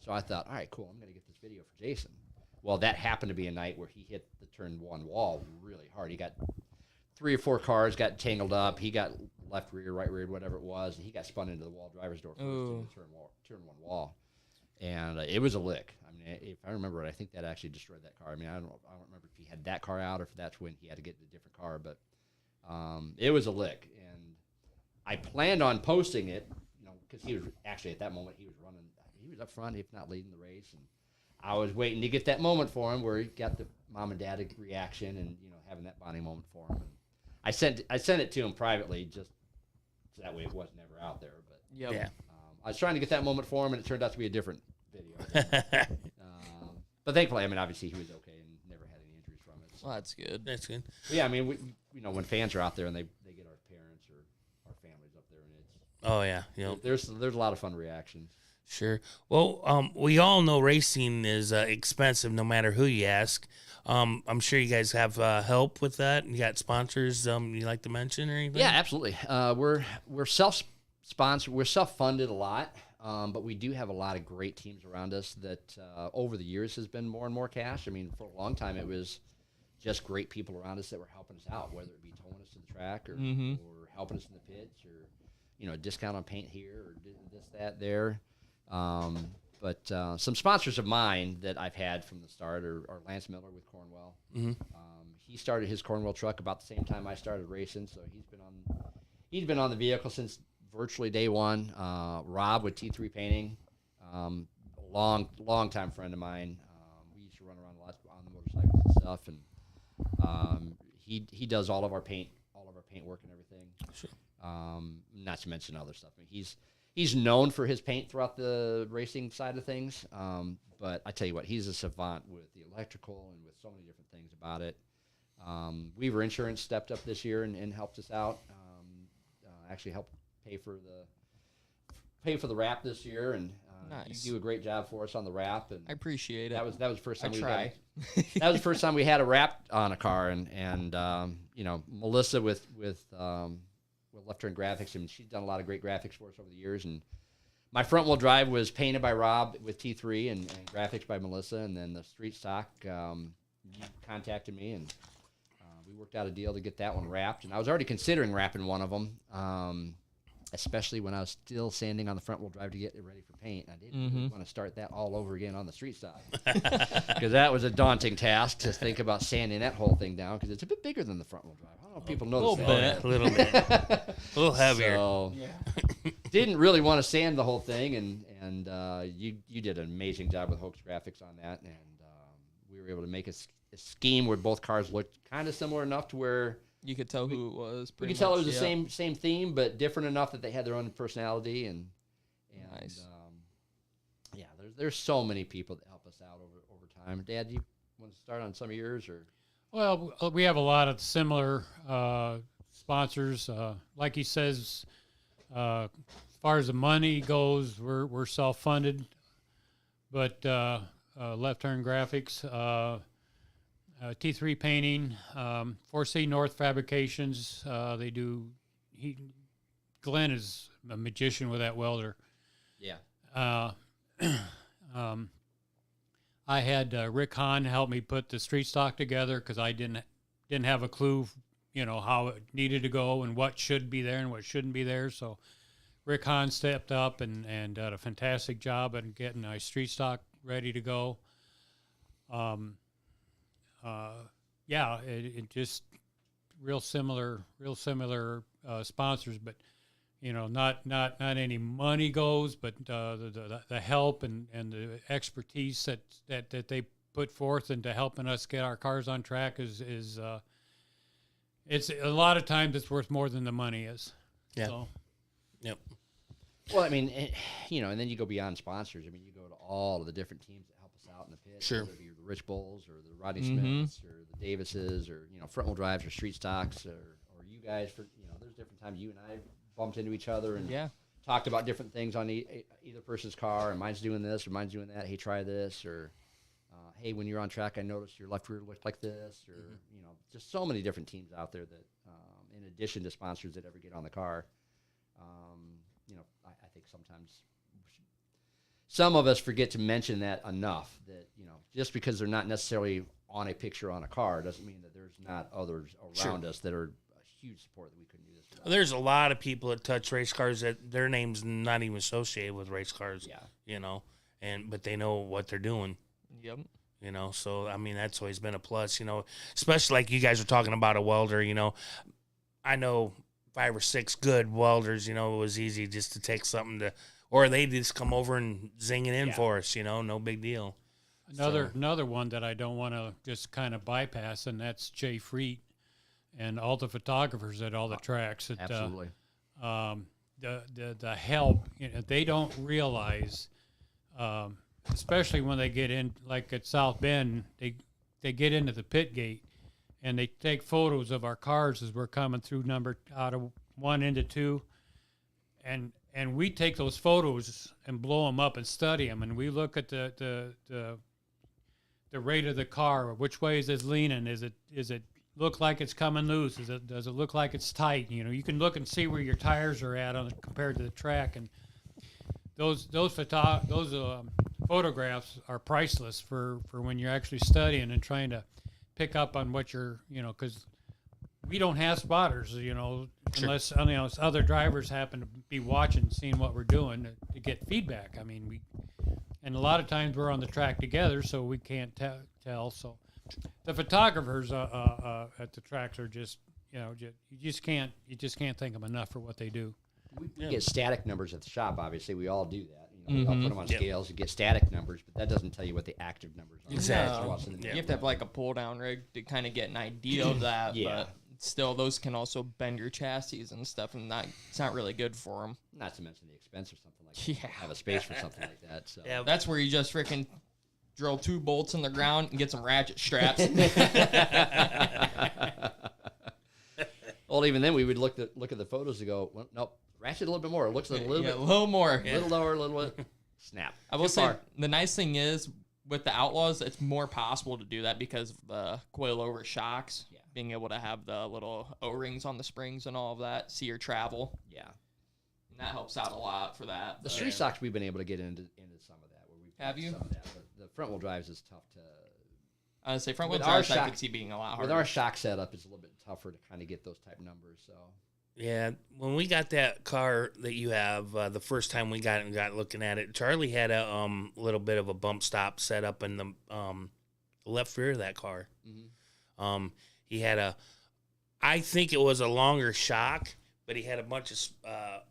Speaker 4: So I thought, all right, cool, I'm going to get this video for Jason. Well, that happened to be a night where he hit the turn 1 wall really hard. He got 3 or 4 cars got tangled up. He got left rear, right rear, whatever it was, and he got spun into the wall driver's door first in the turn 1 wall. And it was a lick. I mean, if I remember it, I think that actually destroyed that car. I mean, I don't remember if he had that car out or if that's when he had to get a different car, but it was a lick. And I planned on posting it, you know, because he was actually at that moment he was up front, if not leading the race, and I was waiting to get that moment for him where he got the mom and dad reaction and, you know, having that bonding moment for him. And I sent it to him privately just so that way it wasn't ever out there. But
Speaker 2: Yeah.
Speaker 4: I was trying to get that moment for him, and it turned out to be a different video. But thankfully, I mean, obviously he was okay and never had any injuries from it. So.
Speaker 3: Well, that's good.
Speaker 2: That's good.
Speaker 4: But yeah, I mean, you know, when fans are out there and they get our parents or our families up there, and
Speaker 2: Oh yeah. Yep.
Speaker 4: there's a lot of fun reactions.
Speaker 2: Sure. Well, we all know racing is expensive, no matter who you ask. I'm sure you guys have help with that. You got sponsors you like to mention or anything?
Speaker 4: Yeah, absolutely. We're self-sponsored. We're self-funded a lot, but we do have a lot of great teams around us that over the years has been more and more cash. I mean, for a long time it was just great people around us that were helping us out, whether it be towing us to the track or helping us in the pits or, you know, a discount on paint here or this, that, there. But some sponsors of mine that I've had from the start are Lance Miller with Cornwell. He started his Cornwell truck about the same time I started racing, so he's been on the vehicle since virtually day one. Rob with T3 Painting, long time friend of mine. We used to run around a lot on the motorcycles and stuff, and he does all of our paint work and everything.
Speaker 2: Sure.
Speaker 4: Not to mention other stuff. I mean, he's known for his paint throughout the racing side of things. But I tell you what, he's a savant with the electrical and with so many different things about it. Weaver Insurance stepped up this year and helped us out. Actually helped pay for the wrap this year, and
Speaker 3: Nice.
Speaker 4: you do a great job for us on the wrap. And
Speaker 3: I appreciate it.
Speaker 4: that was the first time
Speaker 3: I
Speaker 4: we
Speaker 3: try.
Speaker 4: that was the first time we had a wrap on a car, and Melissa with Left Turn Graphics, and she's done a lot of great graphics for us over the years. And my front wheel drive was painted by Rob with T3 and graphics by Melissa, and then the street stock you contacted me, and we worked out a deal to get that one wrapped. And I was already considering wrapping one of them, especially when I was still sanding on the front wheel drive to get it ready for paint. I didn't really want to start that all over again on the street stock, because that was a daunting task to think about sanding that whole thing down, because it's a bit bigger than the front wheel drive. I don't know if people notice that.
Speaker 2: A little bit. A little heavier.
Speaker 4: So, didn't really want to sand the whole thing, and you did an amazing job with Hoax Graphics on that, and we were able to make a scheme where both cars looked kind of similar enough to where
Speaker 3: You could tell who it was.
Speaker 4: we could tell it was the same theme, but different enough that they had their own personality, and
Speaker 3: Nice.
Speaker 4: there's so many people that help us out over time. Dad, you want to start on some of yours, or?
Speaker 5: Well, we have a lot of similar sponsors. Like he says, as far as the money goes, we're self-funded, but Left Turn Graphics, T3 Painting, 4C North Fabrications. They do. Glenn is a magician with that welder.
Speaker 4: Yeah.
Speaker 5: I had Rick Hahn help me put the street stock together, because I didn't have a clue, how it needed to go and what should be there and what shouldn't be there. So Rick Hahn stepped up and did a fantastic job at getting my street stock ready to go. It just real similar sponsors, but not any money goes, but the help and the expertise that they put forth into helping us get our cars on track is it's a lot of times it's worth more than the money is.
Speaker 2: Yeah.
Speaker 5: So.
Speaker 2: Yep.
Speaker 4: Well, I mean, and then you go beyond sponsors. I mean, you go to all of the different teams that help us out in the pit.
Speaker 2: Sure.
Speaker 4: Whether you're the Rich Bulls or the Rodney Smiths or the Davises or front wheel drives or street stocks or you guys there's different times you and I bumped into each other and talked about different things on either person's car, and mine's doing this or mine's doing that. Hey, try this, or hey, when you're on track, I noticed your left rear looked like this, or just so many different teams out there that, in addition to sponsors that ever get on the car, I think sometimes some of us forget to mention that enough. That just because they're not necessarily on a picture on a car doesn't mean that there's not others around us that are a huge support that we couldn't do this without.
Speaker 2: There's a lot of people that touch race cars that their name's not even associated with race cars.
Speaker 4: Yeah.
Speaker 2: But they know what they're doing.
Speaker 3: Yep.
Speaker 2: So I mean that's always been a plus. Especially like you guys are talking about a welder. I know 5 or 6 good welders. It was easy just to take something or they just come over and zing it in for us. No big deal.
Speaker 5: Another one that I don't want to just kind of bypass, and that's Jay Freet and all the photographers at all the tracks.
Speaker 4: Absolutely.
Speaker 5: The help, they don't realize, especially when they get in, like at South Bend, they get into the pit gate and they take photos of our cars as we're coming through out of 1 into 2, and we take those photos and blow them up and study them, and we look at the rate of the car, which way is it leaning, is it look like it's coming loose, does it look like it's tight? You can look and see where your tires are at compared to the track, and those photographs are priceless for when you're actually studying and trying to pick up on what because we don't have spotters, unless other drivers happen to be watching, seeing what we're doing to get feedback. I mean, and a lot of times we're on the track together, so we can't tell. So the photographers at the tracks are just, you just can't thank them enough for what they do.
Speaker 4: We get static numbers at the shop. Obviously, we all do that. We all put them on scales. You get static numbers, but that doesn't tell you what the active numbers are.
Speaker 2: Exactly.
Speaker 3: You have to have like a pull down rig to kind of get an idea of that.
Speaker 4: Yeah.
Speaker 3: But still, those can also bend your chassis and stuff, and it's not really good for them.
Speaker 4: Not to mention the expense or something like that.
Speaker 3: Yeah.
Speaker 4: Have a space for something like that. So.
Speaker 2: Yeah,
Speaker 3: That's where you just freaking drill 2 bolts in the ground and get some ratchet straps.
Speaker 4: Well, even then, we would look at the photos and go, well, nope, ratchet a little bit more. It looks a little bit,
Speaker 3: a little more.
Speaker 4: a little lower, a little bit. Snap.
Speaker 3: I will
Speaker 4: Too
Speaker 3: say
Speaker 4: far.
Speaker 3: the nice thing is with the Outlaws, it's more possible to do that because of the coilover shocks.
Speaker 4: Yeah.
Speaker 3: Being able to have the little O-rings on the springs and all of that, see your travel.
Speaker 4: Yeah.
Speaker 3: And that helps out a lot for that.
Speaker 4: The
Speaker 3: but-
Speaker 4: street stocks we've been able to get into some of that. Where we've
Speaker 3: Have
Speaker 4: got
Speaker 3: you?
Speaker 4: Some of that, but the front wheel drives is tough to.
Speaker 3: I would say front wheel
Speaker 4: With our
Speaker 3: drives I
Speaker 4: shock-
Speaker 3: could see being a lot harder.
Speaker 4: With our shock setup, it's a little bit tougher to kind of get those type numbers. So.
Speaker 2: Yeah, when we got that car that you have, the first time we got it and got looking at it, Charlie had a little bit of a bump stop set up in the left rear of that car.
Speaker 4: Mm-hmm.
Speaker 2: He had I think it was a longer shock, but he had a bunch of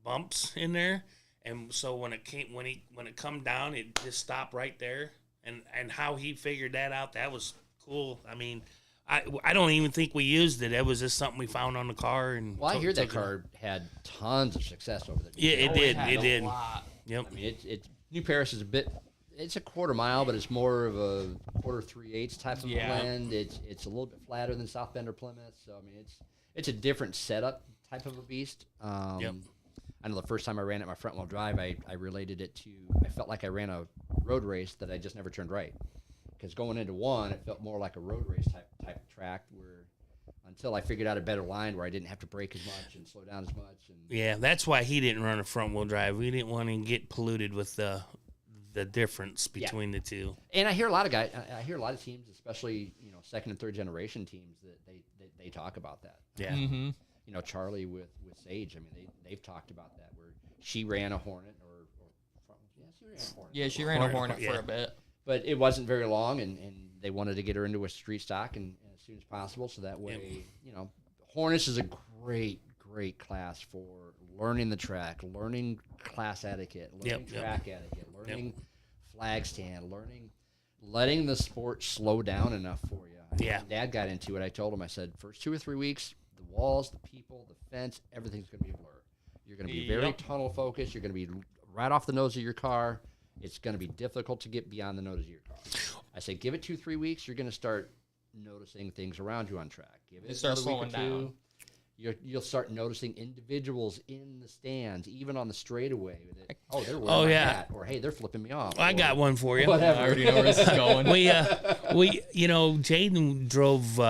Speaker 2: bumps in there, and so when it come down, it just stopped right there. And how he figured that out, that was cool. I mean, I don't even think we used it. It was just something we found on the car. And
Speaker 4: Well, I hear that
Speaker 2: took it.
Speaker 4: car had tons of success over there.
Speaker 2: Yeah, it
Speaker 3: Oh,
Speaker 2: did.
Speaker 3: had
Speaker 2: It
Speaker 3: a
Speaker 2: did.
Speaker 3: lot.
Speaker 2: Yep.
Speaker 4: I mean, New Paris is it's a quarter mile, but it's more of a quarter 3/8 type of
Speaker 3: Yeah.
Speaker 4: blend. It's a little bit flatter than South Bend or Plymouth, so I mean it's a different setup type of a beast.
Speaker 2: Yep.
Speaker 4: I know the first time I ran it my front wheel drive, I related it to I felt like I ran a road race that I just never turned right. Because going into one, it felt more like a road race type track where until I figured out a better line where I didn't have to brake as much and slow down as much. And
Speaker 2: Yeah, that's why he didn't run a front wheel drive. We didn't want to get polluted with the difference between the two.
Speaker 4: And I hear a lot of guys. I hear a lot of teams, especially second and third generation teams, that they talk about that.
Speaker 2: Yeah.
Speaker 3: Mm-hmm.
Speaker 4: Charlie with Sage. I mean, they've talked about that where she ran a Hornet or she ran a Hornet.
Speaker 3: Yeah, she ran a Hornet for a bit.
Speaker 4: But it wasn't very long, and they wanted to get her into a street stock and as soon as possible, so that way, Hornets is a great class for learning the track, learning class etiquette, learning track etiquette, learning flag stand, letting the sport slow down enough for you.
Speaker 2: Yeah.
Speaker 4: When Dad got into it, I told him, I said, first 2 or 3 weeks, the walls, the people, the fence, everything's going to be a blur. You're going to be very tunnel focused. You're going to be right off the nose of your car. It's going to be difficult to get beyond the nose of your car. I say, give it 2-3 weeks. You're going to start noticing things around you on track. Give it
Speaker 3: start
Speaker 4: another week or
Speaker 3: slowing
Speaker 4: two. You'll start noticing individuals in the stands, even on the straightaway. They're wearing my hat, or hey, they're flipping me off.
Speaker 2: I got one for you.
Speaker 4: Whatever.
Speaker 3: I already know where this is going.
Speaker 2: We Jaden drove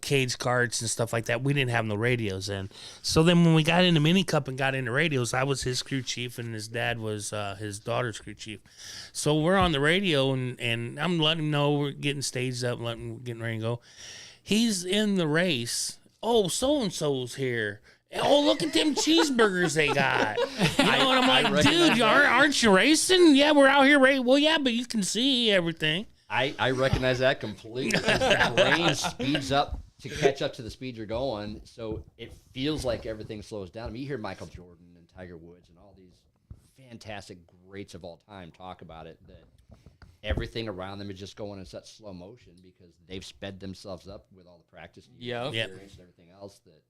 Speaker 2: cage carts and stuff like that. We didn't have no radios in. So then when we got into Mini Cup and got into radios, I was his crew chief and his dad was his daughter's crew chief. So we're on the radio and I'm letting him know we're getting staged up, getting ready to go. He's in the race. Oh, so-and-so's here. Oh, look at them cheeseburgers they got. And I'm like, dude, aren't you racing? Yeah, we're out here racing. Well, yeah, but you can see everything.
Speaker 4: I recognize that completely. The brain speeds up to catch up to the speed you're going, so it feels like everything slows down. I mean, you hear Michael Jordan and Tiger Woods and all these fantastic greats of all time talk about it, that everything around them is just going in such slow motion because they've sped themselves up with all the practice and experience and everything else, that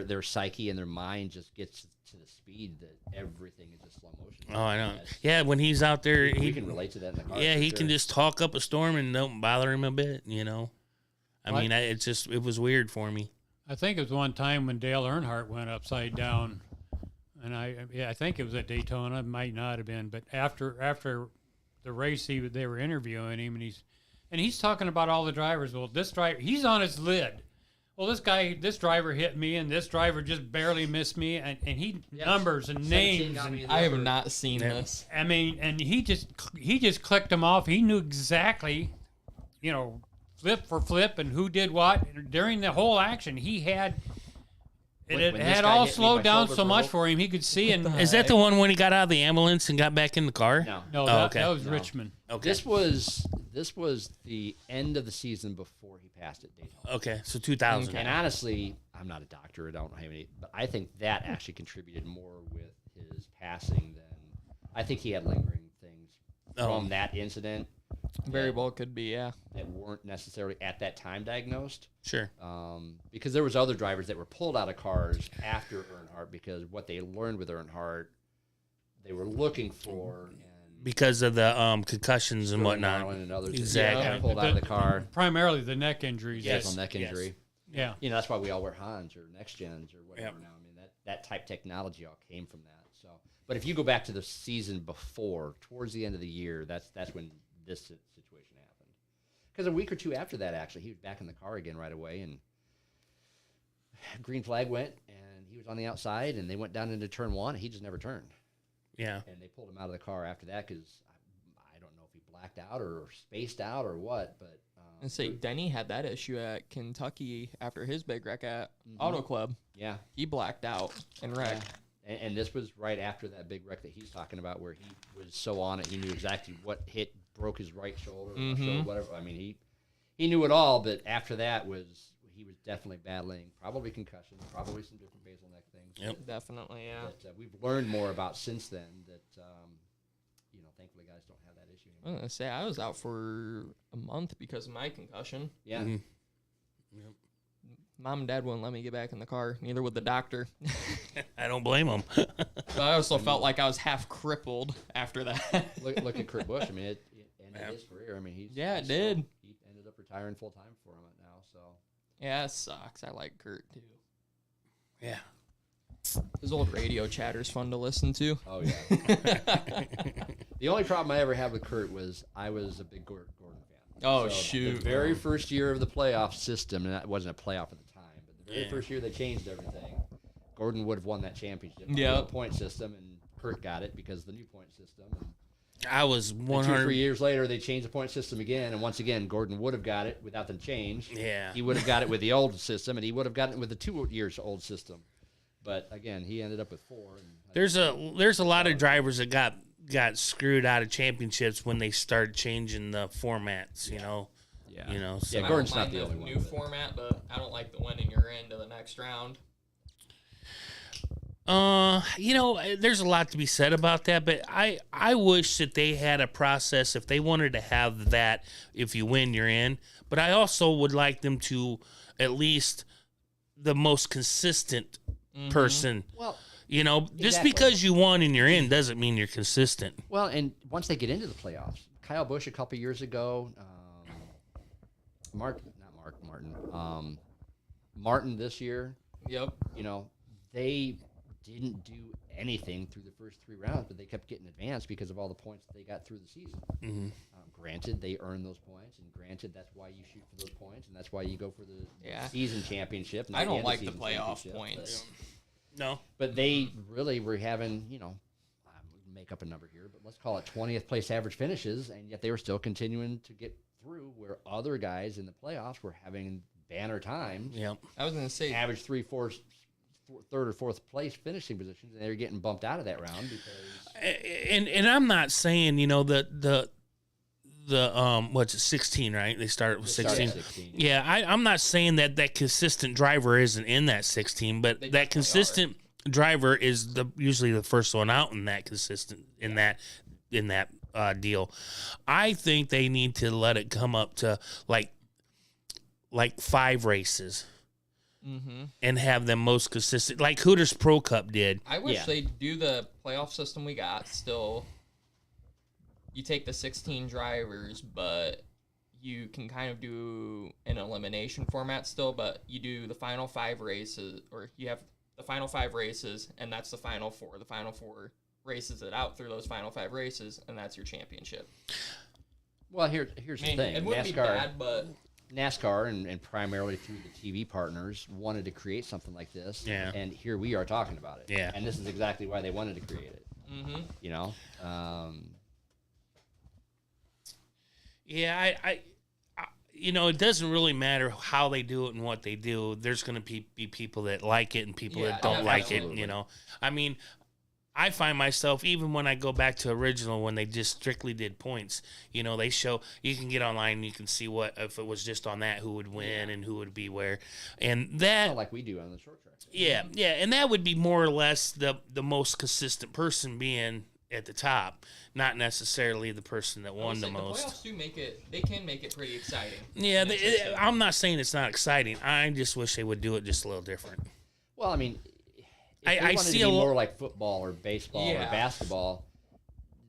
Speaker 4: their psyche and their mind just gets to the speed that everything is just slow motion.
Speaker 2: Oh, I know. Yeah, when he's out there,
Speaker 4: We can relate to that in the car.
Speaker 2: yeah,
Speaker 4: for
Speaker 2: he
Speaker 4: sure.
Speaker 2: can just talk up a storm and don't bother him a bit, I mean, it was weird for me.
Speaker 5: I think it was one time when Dale Earnhardt went upside down, and I think it was at Daytona. It might not have been, but after the race, they were interviewing him, and he's talking about all the drivers. Well, this driver, he's on his lid. Well, this driver hit me, and this driver just barely missed me, and he numbers and
Speaker 4: 17
Speaker 5: names.
Speaker 4: got me in
Speaker 3: I
Speaker 4: the
Speaker 3: have
Speaker 4: first.
Speaker 3: not seen this.
Speaker 5: I mean, and he just clicked them off. He knew exactly, flip for flip and who did what during the whole action. He had
Speaker 4: When
Speaker 5: it
Speaker 4: this
Speaker 5: had
Speaker 4: guy
Speaker 5: all
Speaker 4: hit me,
Speaker 5: slowed
Speaker 4: my
Speaker 5: down
Speaker 4: shoulder
Speaker 5: so much
Speaker 4: broke.
Speaker 5: for him he could see. And
Speaker 2: Is that the one when he got out of the ambulance and got back in the car?
Speaker 4: No.
Speaker 5: no,
Speaker 2: Oh,
Speaker 5: that,
Speaker 2: okay.
Speaker 5: that was
Speaker 4: No.
Speaker 5: Richmond.
Speaker 2: Okay.
Speaker 4: This was the end of the season before he passed at Daytona.
Speaker 2: Okay, so 2000.
Speaker 3: Okay.
Speaker 4: And honestly, I'm not a doctor. I don't have any, but I think that actually contributed more with his passing than I think he had lingering things from that incident.
Speaker 3: Very well could be, yeah.
Speaker 4: that weren't necessarily at that time diagnosed.
Speaker 2: Sure.
Speaker 4: Because there was other drivers that were pulled out of cars after Earnhardt because what they learned with Earnhardt, they were looking for. And
Speaker 2: Because of the concussions and whatnot.
Speaker 4: Marlin and others
Speaker 2: Exactly.
Speaker 4: that got pulled out of the car.
Speaker 5: Primarily the neck injuries.
Speaker 2: Yes.
Speaker 4: Neck injury.
Speaker 5: Yeah.
Speaker 4: You know, that's why we all wear Hans or Next Gens or whatever
Speaker 2: Yep.
Speaker 4: now. I mean, that type technology all came from that. So, but if you go back to the season before, towards the end of the year, that's when this situation happened. Because a week or two after that, actually, he was back in the car again right away, and green flag went, and he was on the outside, and they went down into turn one, and he just never turned.
Speaker 2: Yeah.
Speaker 4: And they pulled him out of the car after that because I don't know if he blacked out or spaced out or what, but.
Speaker 3: And say Denny had that issue at Kentucky after his big wreck at Auto Club.
Speaker 4: Yeah.
Speaker 3: He blacked out and wrecked.
Speaker 4: And this was right after that big wreck that he's talking about where he was so on it. He knew exactly what hit, broke his right shoulder, left shoulder, whatever. I mean, he knew it all, but after that he was definitely battling probably concussions, probably some different basal neck things.
Speaker 2: Yep.
Speaker 3: Definitely, yeah.
Speaker 4: That we've learned more about since then that, thankfully guys don't have that issue
Speaker 3: I
Speaker 4: anymore.
Speaker 3: was going to say, I was out for a month because of my concussion.
Speaker 4: Yeah.
Speaker 2: Mhm.
Speaker 3: Mom and Dad wouldn't let me get back in the car, neither would the doctor.
Speaker 2: I don't blame them.
Speaker 3: But I also felt like I was half crippled after that.
Speaker 4: Look at Kurt Busch. I mean, it ended his career. I mean,
Speaker 3: It did.
Speaker 4: He ended up retiring full time for him now. So
Speaker 3: Yeah, it sucks. I like Kurt, too.
Speaker 2: Yeah.
Speaker 3: His old radio chatter's fun to listen to.
Speaker 4: oh yeah. The only problem I ever had with Kurt was I was a big Gordon fan.
Speaker 3: Oh,
Speaker 4: So
Speaker 3: shoot.
Speaker 4: The very first year of the playoff system, and that wasn't a playoff at the time, but the very first year they changed everything, Gordon would have won that championship.
Speaker 3: Yeah.
Speaker 4: The point system, and Kurt got it because of the new point system. And
Speaker 2: I was
Speaker 4: 2 or
Speaker 2: 100.
Speaker 4: 3 years later, they changed the point system again, and once again, Gordon would have got it without the change.
Speaker 2: Yeah.
Speaker 4: He would have got it with the old system, and he would have gotten it with the 2 years old system. But again, he ended up with 4. And
Speaker 2: There's a lot of drivers that got screwed out of championships when they started changing the formats. You know.
Speaker 4: yeah,
Speaker 2: You know.
Speaker 4: yeah.
Speaker 2: So.
Speaker 3: I
Speaker 4: Gordon's
Speaker 3: don't
Speaker 4: not
Speaker 3: mind
Speaker 4: the only one.
Speaker 3: new
Speaker 4: but-
Speaker 3: format, but I don't like the winning you're into the next round.
Speaker 2: There's a lot to be said about that, but I wish that they had a process if they wanted to have that. If you win, you're in. But I also would like them to at least the most consistent person.
Speaker 4: Well,
Speaker 2: Just
Speaker 4: Exactly.
Speaker 2: because you won and you're in doesn't mean you're consistent.
Speaker 4: Well, and once they get into the playoffs, Kyle Busch a couple years ago, Martin this year,
Speaker 3: Yep.
Speaker 4: they didn't do anything through the first 3 rounds, but they kept getting advanced because of all the points that they got through the season.
Speaker 2: Mm-hmm.
Speaker 4: Granted, they earned those points, and granted, that's why you shoot for those points, and that's why you go for the
Speaker 3: Yeah.
Speaker 4: season championship. not
Speaker 3: I don't
Speaker 4: end of
Speaker 3: like the
Speaker 4: season
Speaker 3: playoff
Speaker 4: championship,
Speaker 3: points.
Speaker 2: No.
Speaker 4: But they really were having, make up a number here, but let's call it 20th place average finishes, and yet they were still continuing to get through where other guys in the playoffs were having banner times.
Speaker 2: Yeah.
Speaker 3: I was going to say,
Speaker 4: Average 3rd or 4th place finishing positions, and they were getting bumped out of that round because
Speaker 2: And I'm not saying the what's it 16, right? They started with
Speaker 4: They started
Speaker 2: 16.
Speaker 4: at 16.
Speaker 2: Yeah, I'm not saying that consistent driver isn't in that 16, but
Speaker 3: They
Speaker 2: that
Speaker 3: definitely
Speaker 2: consistent driver is usually the first one out in that deal. I think they need to let it come up to like 5 races and have them most consistent, like Hooters Pro Cup did.
Speaker 3: I wish
Speaker 4: Yeah.
Speaker 3: they'd do the playoff system we got still. You take the 16 drivers, but you can kind of do an elimination format still, but you do the final 5 races, or you have the final 5 races, and that's the final 4. The final 4 races it out through those final 5 races, and that's your championship.
Speaker 4: Well, here's
Speaker 3: I
Speaker 4: the
Speaker 3: mean,
Speaker 4: thing.
Speaker 3: it wouldn't be bad, but
Speaker 4: NASCAR and primarily through the TV partners wanted to create something like this.
Speaker 2: Yeah.
Speaker 4: And here we are talking about it.
Speaker 2: Yeah.
Speaker 4: And this is exactly why they wanted to create it.
Speaker 3: mm-hmm.
Speaker 2: Yeah, I it doesn't really matter how they do it and what they do. There's going to be people that like it and people
Speaker 3: Yeah,
Speaker 2: that don't like it.
Speaker 4: absolutely.
Speaker 2: I mean, I find myself, even when I go back to original, when they just strictly did points, they show, you can get online and you can see what, if it was just on that, who would win and who would be where. And that,
Speaker 4: Not like we do on the short track.
Speaker 2: yeah, and that would be more or less the most consistent person being at the top, not necessarily the person that won the
Speaker 3: The
Speaker 2: most.
Speaker 3: playoffs do make it. They can make it pretty exciting.
Speaker 2: Yeah,
Speaker 3: in that system.
Speaker 2: I'm not saying it's not exciting. I just wish they would do it just a little different.
Speaker 4: Well, I mean, if
Speaker 2: I
Speaker 4: they wanted
Speaker 2: see
Speaker 4: to
Speaker 2: a
Speaker 4: be
Speaker 2: lo-
Speaker 4: more like football or baseball
Speaker 3: Yeah.
Speaker 4: or basketball,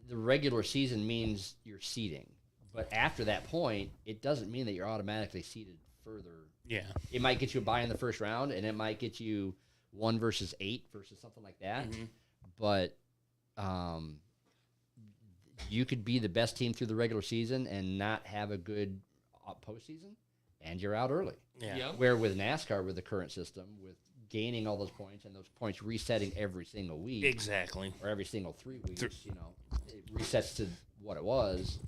Speaker 4: the regular season means you're seeding. But after that point, it doesn't mean that you're automatically seeded further.
Speaker 2: Yeah.
Speaker 4: It might get you a bye in the first round, and it might get you 1 versus 8 versus something like that.
Speaker 2: Mm-hmm.
Speaker 4: But you could be the best team through the regular season and not have a good postseason, and you're out early.
Speaker 2: Yeah.
Speaker 3: Yep.
Speaker 4: Where with NASCAR, with the current system, with gaining all those points and those points resetting every single week
Speaker 2: Exactly.
Speaker 4: or every single 3 weeks, it resets to what it was.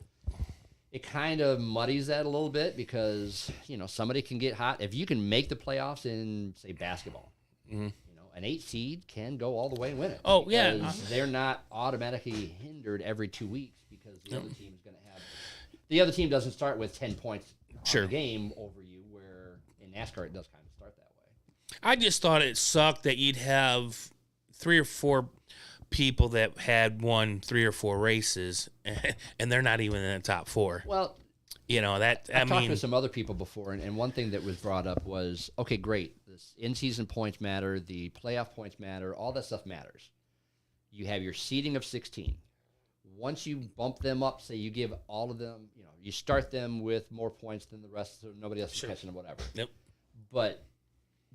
Speaker 4: It kind of muddies that a little bit because, somebody can get hot. If you can make the playoffs in, say, basketball, an 8 seed can go all the way and win it.
Speaker 2: Oh, yeah.
Speaker 4: Because they're not automatically hindered every 2 weeks because the other team is going to have. The other team doesn't start with 10 points on the game over you, where in NASCAR it does kind of start that way.
Speaker 2: I just thought it sucked that you'd have 3 or 4 people that had won 3 or 4 races, and they're not even in the top 4.
Speaker 4: Well,
Speaker 2: That
Speaker 4: I've talked to some other people before, and one thing that was brought up was, okay, great, this in-season points matter, the playoff points matter, all that stuff matters. You have your seeding of 16. Once you bump them up, say you give all of them, you start them with more points than the rest, so nobody else is catching them, whatever.
Speaker 2: Yep.
Speaker 4: But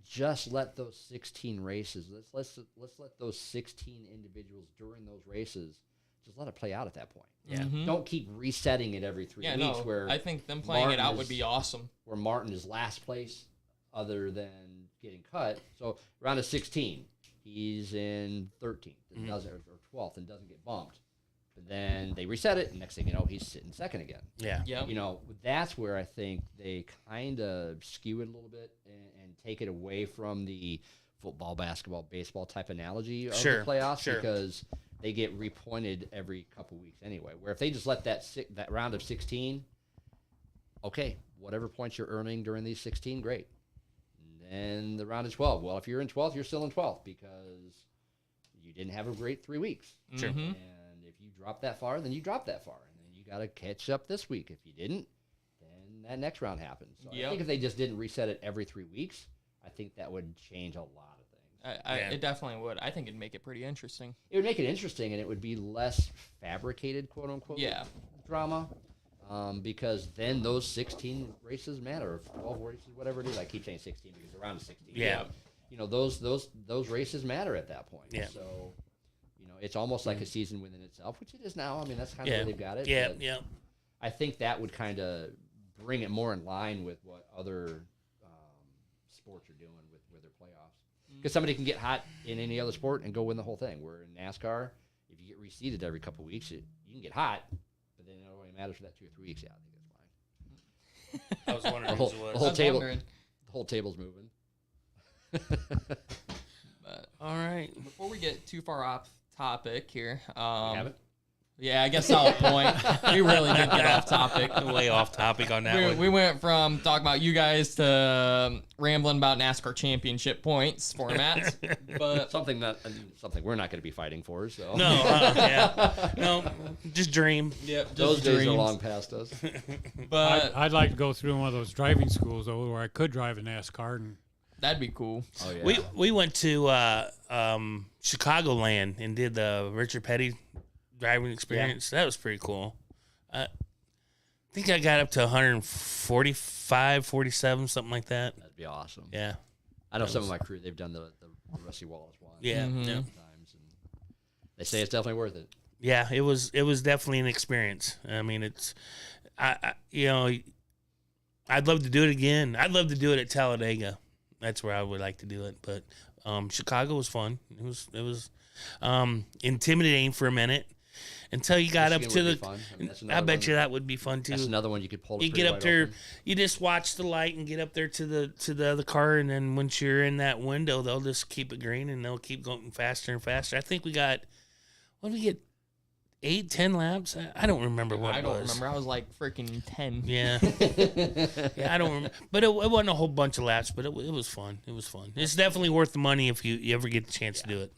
Speaker 4: just let those 16 races, let's let those 16 individuals during those races, just let it play out at that point.
Speaker 2: Yeah.
Speaker 3: Mhm.
Speaker 4: Don't keep resetting it every 3
Speaker 3: Yeah,
Speaker 4: weeks.
Speaker 3: no,
Speaker 4: Where
Speaker 3: I think them playing it
Speaker 4: Martin
Speaker 3: out
Speaker 4: is-
Speaker 3: would be awesome.
Speaker 4: where Martin is last place other than getting cut. So round of 16, he's in 13th and doesn't, or 12th and doesn't get bumped. But then they reset it, and next thing you know, he's sitting second again.
Speaker 2: Yeah.
Speaker 3: Yep.
Speaker 4: That's where I think they kind of skew it a little bit and take it away from the football, basketball, baseball type analogy of
Speaker 2: Sure,
Speaker 4: the playoffs
Speaker 2: sure.
Speaker 4: because they get repointed every couple weeks anyway. Where if they just let that round of 16, okay, whatever points you're earning during these 16, great. And then the round of 12. Well, if you're in 12th, you're still in 12th because you didn't have a great 3 weeks.
Speaker 2: Sure.
Speaker 3: Mhm.
Speaker 4: And if you drop that far, then you drop that far. And then you got to catch up this week. If you didn't, then that next round happens. So I
Speaker 3: Yep.
Speaker 4: think if they just didn't reset it every 3 weeks, I think that would change a lot of things.
Speaker 2: Yeah.
Speaker 3: It definitely would. I think it'd make it pretty interesting.
Speaker 4: It would make it interesting, and it would be less fabricated, quote unquote,
Speaker 3: Yeah.
Speaker 4: drama. Because then those 16 races matter, or 12 races, whatever it is. I keep saying 16 because around 16.
Speaker 2: Yeah.
Speaker 4: Those races matter at that point.
Speaker 2: Yeah.
Speaker 4: So, it's almost like a season within itself, which it is now. I mean, that's kind of
Speaker 2: Yeah.
Speaker 4: where they've got it.
Speaker 2: Yeah.
Speaker 4: but
Speaker 2: Yeah.
Speaker 4: I think that would kind of bring it more in line with what other sports are doing with their playoffs. Because somebody can get hot in any other sport and go win the whole thing. Where in NASCAR, if you get reseeded every couple of weeks, you can get hot, but then it only matters for that 2 or 3 weeks. Yeah, I think that's fine.
Speaker 2: I was wondering
Speaker 4: The whole,
Speaker 2: who it
Speaker 4: the
Speaker 2: was.
Speaker 4: whole
Speaker 3: I was
Speaker 4: table,
Speaker 3: wondering.
Speaker 4: the whole table's moving.
Speaker 3: But
Speaker 2: All right.
Speaker 3: before we get too far off topic here,
Speaker 4: You have it?
Speaker 3: yeah, I guess solid point. We really did get off topic.
Speaker 2: Way off topic on that one.
Speaker 3: We went from talking about you guys to rambling about NASCAR championship points formats, but
Speaker 4: Something we're not going to be fighting for. So
Speaker 2: No, yeah. No, just dream.
Speaker 3: yep, just
Speaker 4: those days are
Speaker 3: dreams.
Speaker 4: long past us.
Speaker 3: But
Speaker 5: I'd like to go through one of those driving schools though, where I could drive a NASCAR and
Speaker 3: that'd be cool.
Speaker 4: Oh yeah.
Speaker 2: We went to Chicagoland and did the Richard Petty driving experience. That was pretty cool. I think I got up to 145, 47, something like that.
Speaker 4: That'd be awesome.
Speaker 2: Yeah.
Speaker 4: I know some of my crew. They've done the Rusty Wallace one.
Speaker 2: Yeah.
Speaker 3: Mhm.
Speaker 2: Yeah.
Speaker 4: Times, and they say it's definitely worth it.
Speaker 2: Yeah, it was definitely an experience. I mean, I'd love to do it again. I'd love to do it at Talladega. That's where I would like to do it. But Chicago was fun. It was intimidating for a minute until you got
Speaker 4: Michigan
Speaker 2: up to
Speaker 4: would be
Speaker 2: the.
Speaker 4: fun. I mean, that's
Speaker 2: I
Speaker 4: another
Speaker 2: bet
Speaker 4: one.
Speaker 2: you that would be fun too.
Speaker 4: That's another one you could pull.
Speaker 2: You get up there, you just watch the light and get up there to the other car, and then once you're in that window, they'll just keep it green and they'll keep going faster and faster. I think we got, what did we get, 8, 10 laps? I don't remember what
Speaker 3: I
Speaker 2: it
Speaker 3: don't
Speaker 2: was.
Speaker 3: remember. I was like freaking 10.
Speaker 2: Yeah, yeah, I don't remember, but it wasn't a whole bunch of laps, but it was fun. It was fun. It's definitely worth the money if you ever get the chance to do it.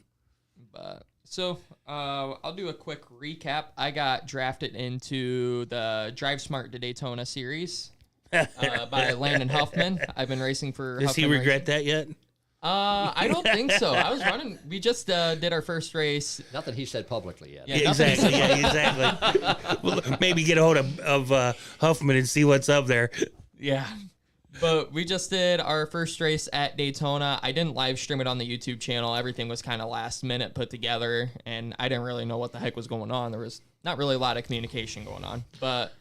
Speaker 3: But So I'll do a quick recap. I got drafted into the Drive Smart to Daytona series by Landon Huffman. I've been racing for.
Speaker 2: Does he
Speaker 3: Huffman
Speaker 2: regret that yet?
Speaker 3: I don't think so. I was running. We just did our first race.
Speaker 4: Nothing he said publicly yet.
Speaker 3: Yeah, nothing he
Speaker 2: Exactly.
Speaker 3: said.
Speaker 2: Yeah, exactly. Well, maybe get a hold of Huffman and see what's up there.
Speaker 3: Yeah. But we just did our first race at Daytona. I didn't live stream it on the YouTube channel. Everything was kind of last minute put together, and I didn't really know what the heck was going on. There was not really a lot of communication going on. But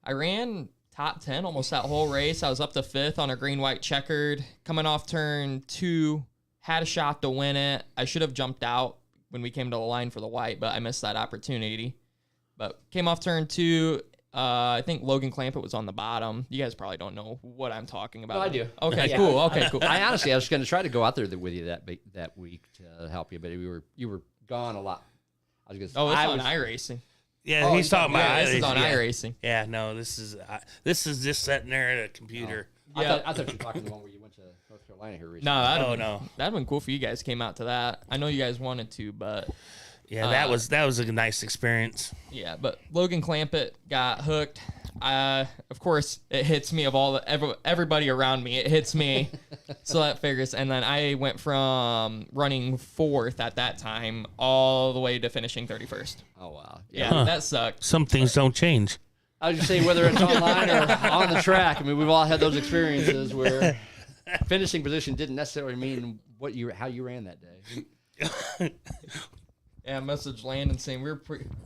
Speaker 3: I ran top 10 almost that whole race. I was up to 5th on a green-white checkered. Coming off turn 2, had a shot to win it. I should have jumped out when we came to the line for the white, but I missed that opportunity. But came off turn 2. I think Logan Clampett was on the bottom. You guys probably don't know what I'm talking about.
Speaker 4: No, I do.
Speaker 3: Okay,
Speaker 4: Yeah.
Speaker 3: cool. Okay, cool.
Speaker 4: I honestly, I was going to try to go out there with you that week to help you, but you were gone a lot. I was going to.
Speaker 3: Oh, it's on iRacing.
Speaker 2: Yeah,
Speaker 4: Oh,
Speaker 2: he's talking about
Speaker 3: Yeah, this is on
Speaker 2: yeah.
Speaker 3: iRacing.
Speaker 2: Yeah, no, this is just sitting there at a computer.
Speaker 3: Yeah.
Speaker 4: I thought you were talking the one where you went to North Carolina here recently.
Speaker 3: No,
Speaker 2: Oh, no.
Speaker 3: that'd been cool for you guys came out to that. I know you guys wanted to, but
Speaker 2: Yeah, that was a nice experience.
Speaker 3: yeah. But Logan Clampett got hooked. Of course, it hits me of everybody around me. It hits me, so that figures. And then I went from running 4th at that time all the way to finishing 31st.
Speaker 4: Oh wow.
Speaker 3: Yeah, that sucked.
Speaker 2: Some things don't change.
Speaker 4: I was just saying whether it's online or on the track. I mean, we've all had those experiences where finishing position didn't necessarily mean how you ran that day.
Speaker 3: Yeah, message Landon saying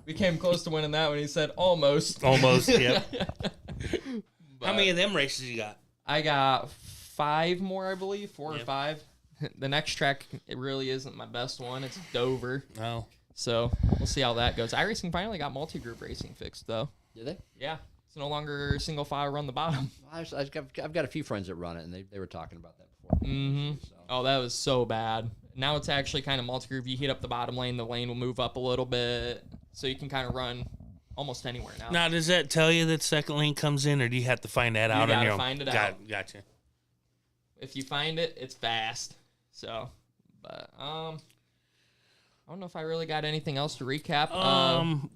Speaker 3: we came close to winning that one. He said almost.
Speaker 2: Almost, yep.
Speaker 3: But
Speaker 2: How many of them races you got?
Speaker 3: I got 5 more, I believe, 4 or
Speaker 2: Yep.
Speaker 3: 5. The next track, it really isn't my best one. It's Dover.
Speaker 2: Oh,
Speaker 3: So we'll see how that goes. iRacing finally got multi-group racing fixed, though.
Speaker 4: Did they?
Speaker 3: Yeah. It's no longer single file run the bottom.
Speaker 4: I've got a few friends that run it, and they were talking about that before.
Speaker 3: Mm-hmm.
Speaker 4: So.
Speaker 3: Oh, that was so bad. Now it's actually kind of multi-group. You heat up the bottom lane, the lane will move up a little bit. So you can kind of run almost anywhere now.
Speaker 2: now does that tell you that second lane comes in, or do you have to find that out on
Speaker 3: gotta
Speaker 2: your own?
Speaker 3: find it out.
Speaker 2: Gotcha.
Speaker 3: If you find it, it's fast. So, but I don't know if I really got anything else to recap.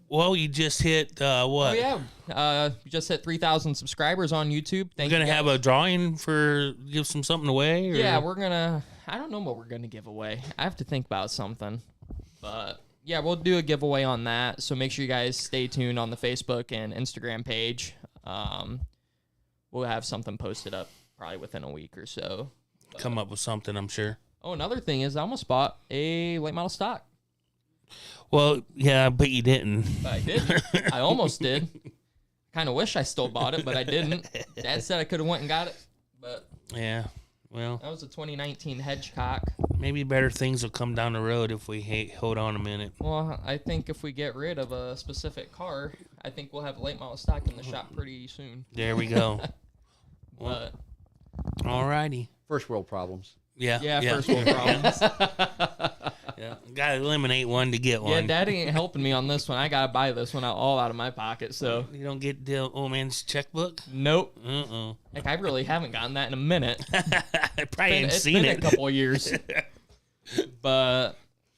Speaker 2: Well, you just hit what?
Speaker 3: Oh yeah, we just hit 3,000 subscribers on YouTube.
Speaker 2: You're gonna have a drawing for give something away? Or?
Speaker 3: Yeah, we're gonna. I don't know what we're gonna give away. I have to think about something, but yeah, we'll do a giveaway on that. So make sure you guys stay tuned on the Facebook and Instagram page. We'll have something posted up probably within a week or so.
Speaker 2: Come up with something, I'm sure.
Speaker 3: Oh, another thing is I almost bought a late model stock.
Speaker 2: Well, yeah, but you didn't.
Speaker 3: But I did. I almost did. Kind of wish I still bought it, but I didn't. Dad said I could have went and got it, but
Speaker 2: Yeah. Well,
Speaker 3: that was a 2019 Hedgecock.
Speaker 2: maybe better things will come down the road if we hold on a minute.
Speaker 3: Well, I think if we get rid of a specific car, I think we'll have a late model stock in the shop pretty soon.
Speaker 2: There we go.
Speaker 3: But
Speaker 2: Alrighty.
Speaker 4: First world problems.
Speaker 2: Yeah.
Speaker 3: yeah, first world problems.
Speaker 2: Yeah. Got to eliminate one to get
Speaker 3: Yeah,
Speaker 2: one.
Speaker 3: Daddy ain't helping me on this one. I gotta buy this one all out of my pocket. So
Speaker 2: You don't get the old man's checkbook?
Speaker 3: nope.
Speaker 2: Uh-uh.
Speaker 3: Like I really haven't gotten that in a minute.
Speaker 2: I probably ain't
Speaker 3: It's
Speaker 2: seen
Speaker 3: been
Speaker 2: it.
Speaker 3: a couple of years. But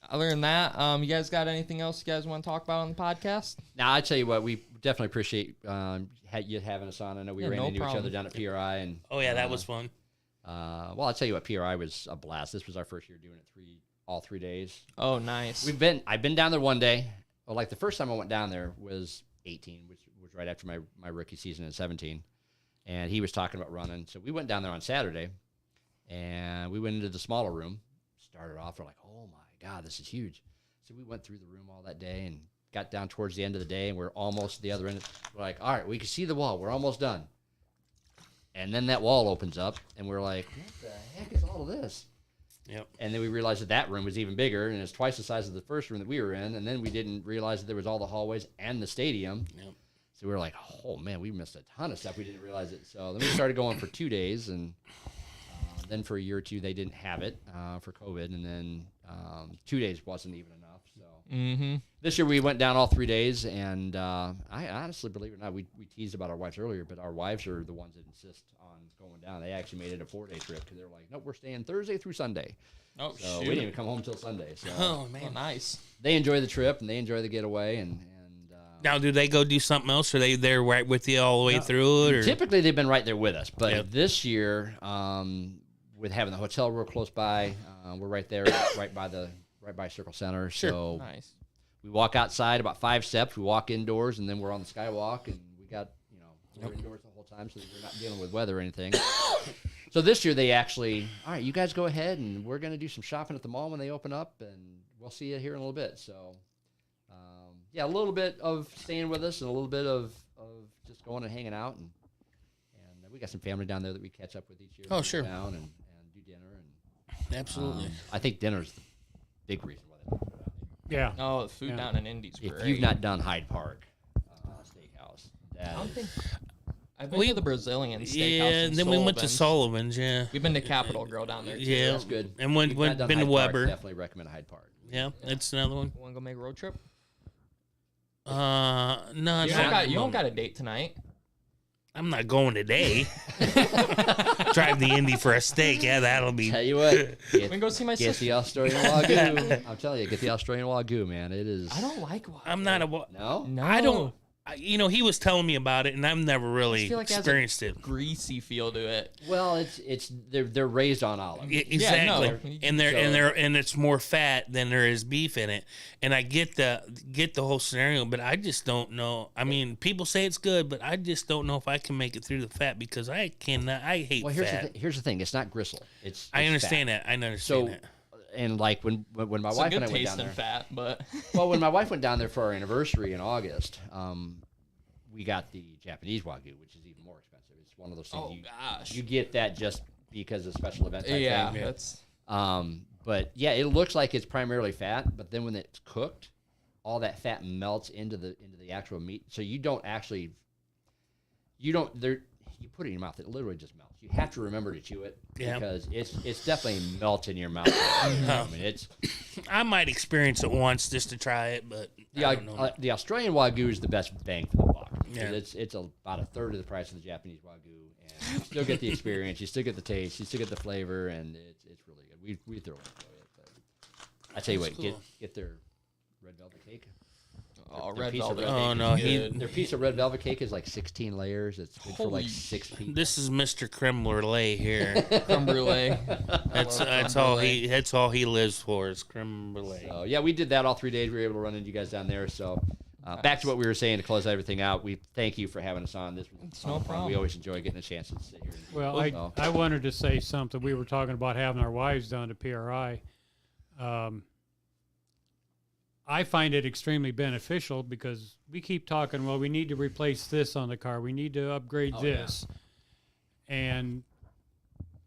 Speaker 3: other than that, you guys got anything else you guys want to talk about on the podcast?
Speaker 4: Now, I tell you what, we definitely appreciate you having us on. I know we ran
Speaker 3: no
Speaker 4: into each
Speaker 3: problem.
Speaker 4: other down at PRI, and
Speaker 2: Oh, yeah, that was fun.
Speaker 4: well, I'll tell you what, PRI was a blast. This was our first year doing it all 3 days.
Speaker 3: Oh, nice.
Speaker 4: I've been down there one day. Well, like the first time I went down there was 18, which was right after my rookie season in 17, and he was talking about running. So we went down there on Saturday, and we went into the smaller room. Started off, we're like, oh my God, this is huge. So we went through the room all that day and got down towards the end of the day, and we're almost at the other end. We're like, all right, we can see the wall. We're almost done. And then that wall opens up, and we're like, what the heck is all of this?
Speaker 2: Yep.
Speaker 4: And then we realized that room was even bigger, and it's twice the size of the first room that we were in. And then we didn't realize that there was all the hallways and the stadium.
Speaker 2: Yep.
Speaker 4: So we were like, oh, man, we missed a ton of stuff. We didn't realize it. So then we started going for 2 days, and then for a year or two, they didn't have it for COVID. And then 2 days wasn't even enough. So this year we went down all 3 days, and I honestly, believe it or not, we teased about our wives earlier, but our wives are the ones that insist on going down. They actually made it a 4-day trip because they're like, nope, we're staying Thursday through Sunday.
Speaker 3: Oh,
Speaker 4: So
Speaker 3: shoot.
Speaker 4: we didn't even come home till Sunday. So
Speaker 2: Oh,
Speaker 3: Oh,
Speaker 2: man.
Speaker 3: nice.
Speaker 4: they enjoy the trip and they enjoy the getaway. And
Speaker 2: Now, do they go do something else? Or are they there right with you all the way through it? Or?
Speaker 4: typically they've been right there with us. But
Speaker 2: Yep.
Speaker 4: this year, with having the hotel real close by, we're right there, right by Circle Center.
Speaker 2: Sure.
Speaker 4: So
Speaker 3: Nice.
Speaker 4: we walk outside about 5 steps. We walk indoors, and then we're on the skywalk, and we got we're indoors the whole time, so we're not dealing with weather or anything. So this year they actually, all right, you guys go ahead, and we're going to do some shopping at the mall when they open up, and we'll see you here in a little bit. So, yeah, a little bit of staying with us, and a little bit of just going and hanging out, and we got some family down there that we catch up with each year.
Speaker 2: Oh, sure.
Speaker 4: Down and do dinner, and
Speaker 2: Absolutely.
Speaker 4: I think dinner's the big reason why they do it.
Speaker 5: Yeah.
Speaker 3: Oh, the food down in Indy's
Speaker 4: If
Speaker 3: great.
Speaker 4: you've not done Hyde Park Steakhouse,
Speaker 3: I don't think I've been
Speaker 2: We-
Speaker 3: to the Brazilian steakhouse.
Speaker 2: Yeah,
Speaker 3: in
Speaker 2: and then we went to
Speaker 3: Sullivan's.
Speaker 2: Sullivan's, yeah.
Speaker 3: We've been to Capitol Grill down there. Too.
Speaker 2: Yeah.
Speaker 4: that's good.
Speaker 2: And when
Speaker 4: If you've not done
Speaker 2: been to
Speaker 4: Hyde Park,
Speaker 2: Weber.
Speaker 4: definitely recommend Hyde Park.
Speaker 2: Yeah, that's another one.
Speaker 3: Want to go make a road trip?
Speaker 2: No,
Speaker 3: You,
Speaker 2: not
Speaker 3: don't
Speaker 2: at
Speaker 3: got,
Speaker 2: the
Speaker 3: you don't
Speaker 2: moment.
Speaker 3: got a date tonight.
Speaker 2: I'm not going today. Drive the Indy for a steak. Yeah, that'll be.
Speaker 4: Tell you what,
Speaker 3: We can go see my
Speaker 4: get
Speaker 3: sister.
Speaker 4: the Australian Wagyu. I'm telling you, get the Australian Wagyu, man. It is.
Speaker 3: I don't like wine.
Speaker 2: I'm not a.
Speaker 4: No.
Speaker 3: No,
Speaker 2: I don't. He was telling me about it, and I've never really
Speaker 3: feel like it has a
Speaker 2: experienced it.
Speaker 3: greasy feel to it.
Speaker 4: Well, it's they're raised on olive.
Speaker 2: Exactly,
Speaker 3: no.
Speaker 2: and it's more fat than there is beef in it. And I get the whole scenario, but I just don't know. I mean, people say it's good, but I just don't know if I can make it through the fat because I cannot. I hate
Speaker 4: Well,
Speaker 2: fat.
Speaker 4: here's the thing. It's not gristle. It's
Speaker 2: I understand
Speaker 4: fat.
Speaker 2: that. I understand
Speaker 4: So,
Speaker 2: that.
Speaker 4: and like when my
Speaker 3: It's a
Speaker 4: wife
Speaker 3: good
Speaker 4: and I went
Speaker 3: taste
Speaker 4: down
Speaker 3: in
Speaker 4: there.
Speaker 3: fat, but
Speaker 4: Well, when my wife went down there for our anniversary in August, we got the Japanese Wagyu, which is even more expensive. It's one of those things.
Speaker 3: oh gosh,
Speaker 4: You get that just because of special event type
Speaker 3: yeah,
Speaker 4: thing.
Speaker 3: that's
Speaker 4: But yeah, it looks like it's primarily fat, but then when it's cooked, all that fat melts into the actual meat. So you put it in your mouth, it literally just melts. You have to remember to chew it because it's definitely melts in your mouth. I mean, it's
Speaker 2: I might experience it once just to try it, but I don't know.
Speaker 4: the Australian Wagyu is the best bang for the buck.
Speaker 2: Yeah.
Speaker 4: It's about a third of the price of the Japanese Wagyu, and you still get the experience, you still get the taste, you still get the flavor, and it's really good. We thoroughly enjoy it. But I tell you what,
Speaker 2: cool.
Speaker 4: get their red velvet cake.
Speaker 3: oh,
Speaker 4: Their
Speaker 3: red
Speaker 4: piece of
Speaker 3: velvet.
Speaker 2: Oh,
Speaker 3: cake
Speaker 2: no,
Speaker 3: is
Speaker 2: he-
Speaker 3: good.
Speaker 4: Their piece of red velvet cake is like 16 layers. It's good for like
Speaker 3: Holy
Speaker 4: 6 people.
Speaker 2: This is Mr. Creme Brulee here.
Speaker 3: creme brulee.
Speaker 2: That's all he lives for is creme brulee.
Speaker 4: So yeah, we did that all 3 days. We were able to run into you guys down there. So back to what we were saying to close everything out. We thank you for having us on. This was
Speaker 3: It's no
Speaker 4: fun.
Speaker 3: problem.
Speaker 4: We always enjoy getting a chance to sit here. And
Speaker 5: Well,
Speaker 4: so.
Speaker 5: I wanted to say something. We were talking about having our wives down to PRI. I find it extremely beneficial because we keep talking, well, we need to replace this on the car. We need to upgrade this. And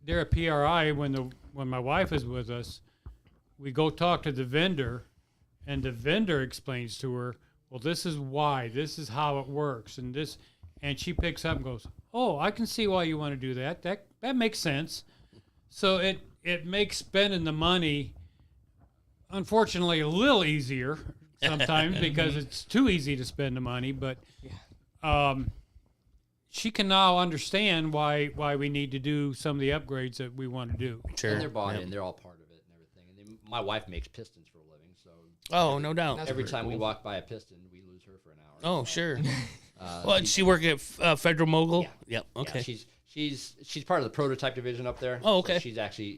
Speaker 5: there at PRI, when my wife is with us, we go talk to the vendor, and the vendor explains to her, well, this is why, this is how it works, and she picks up and goes, oh, I can see why you want to do that. That makes sense. So it makes spending the money, unfortunately, a little easier sometimes because it's too easy to spend the money. But she can now understand why we need to do some of the upgrades that we want to do.
Speaker 2: Sure.
Speaker 4: And they're bought in. They're all part of it and everything. And then my wife makes pistons for a living, so
Speaker 2: Oh, no doubt.
Speaker 4: every
Speaker 3: pretty
Speaker 4: time we
Speaker 3: cool.
Speaker 4: walk by a piston, we lose her for an hour.
Speaker 2: Oh, sure.
Speaker 4: Uh,
Speaker 2: Well, did she work at Federal Mogul?
Speaker 4: Yeah.
Speaker 2: Yep. Okay.
Speaker 4: Yeah, she's part of the prototype division up there.
Speaker 2: Oh,
Speaker 4: So
Speaker 2: okay.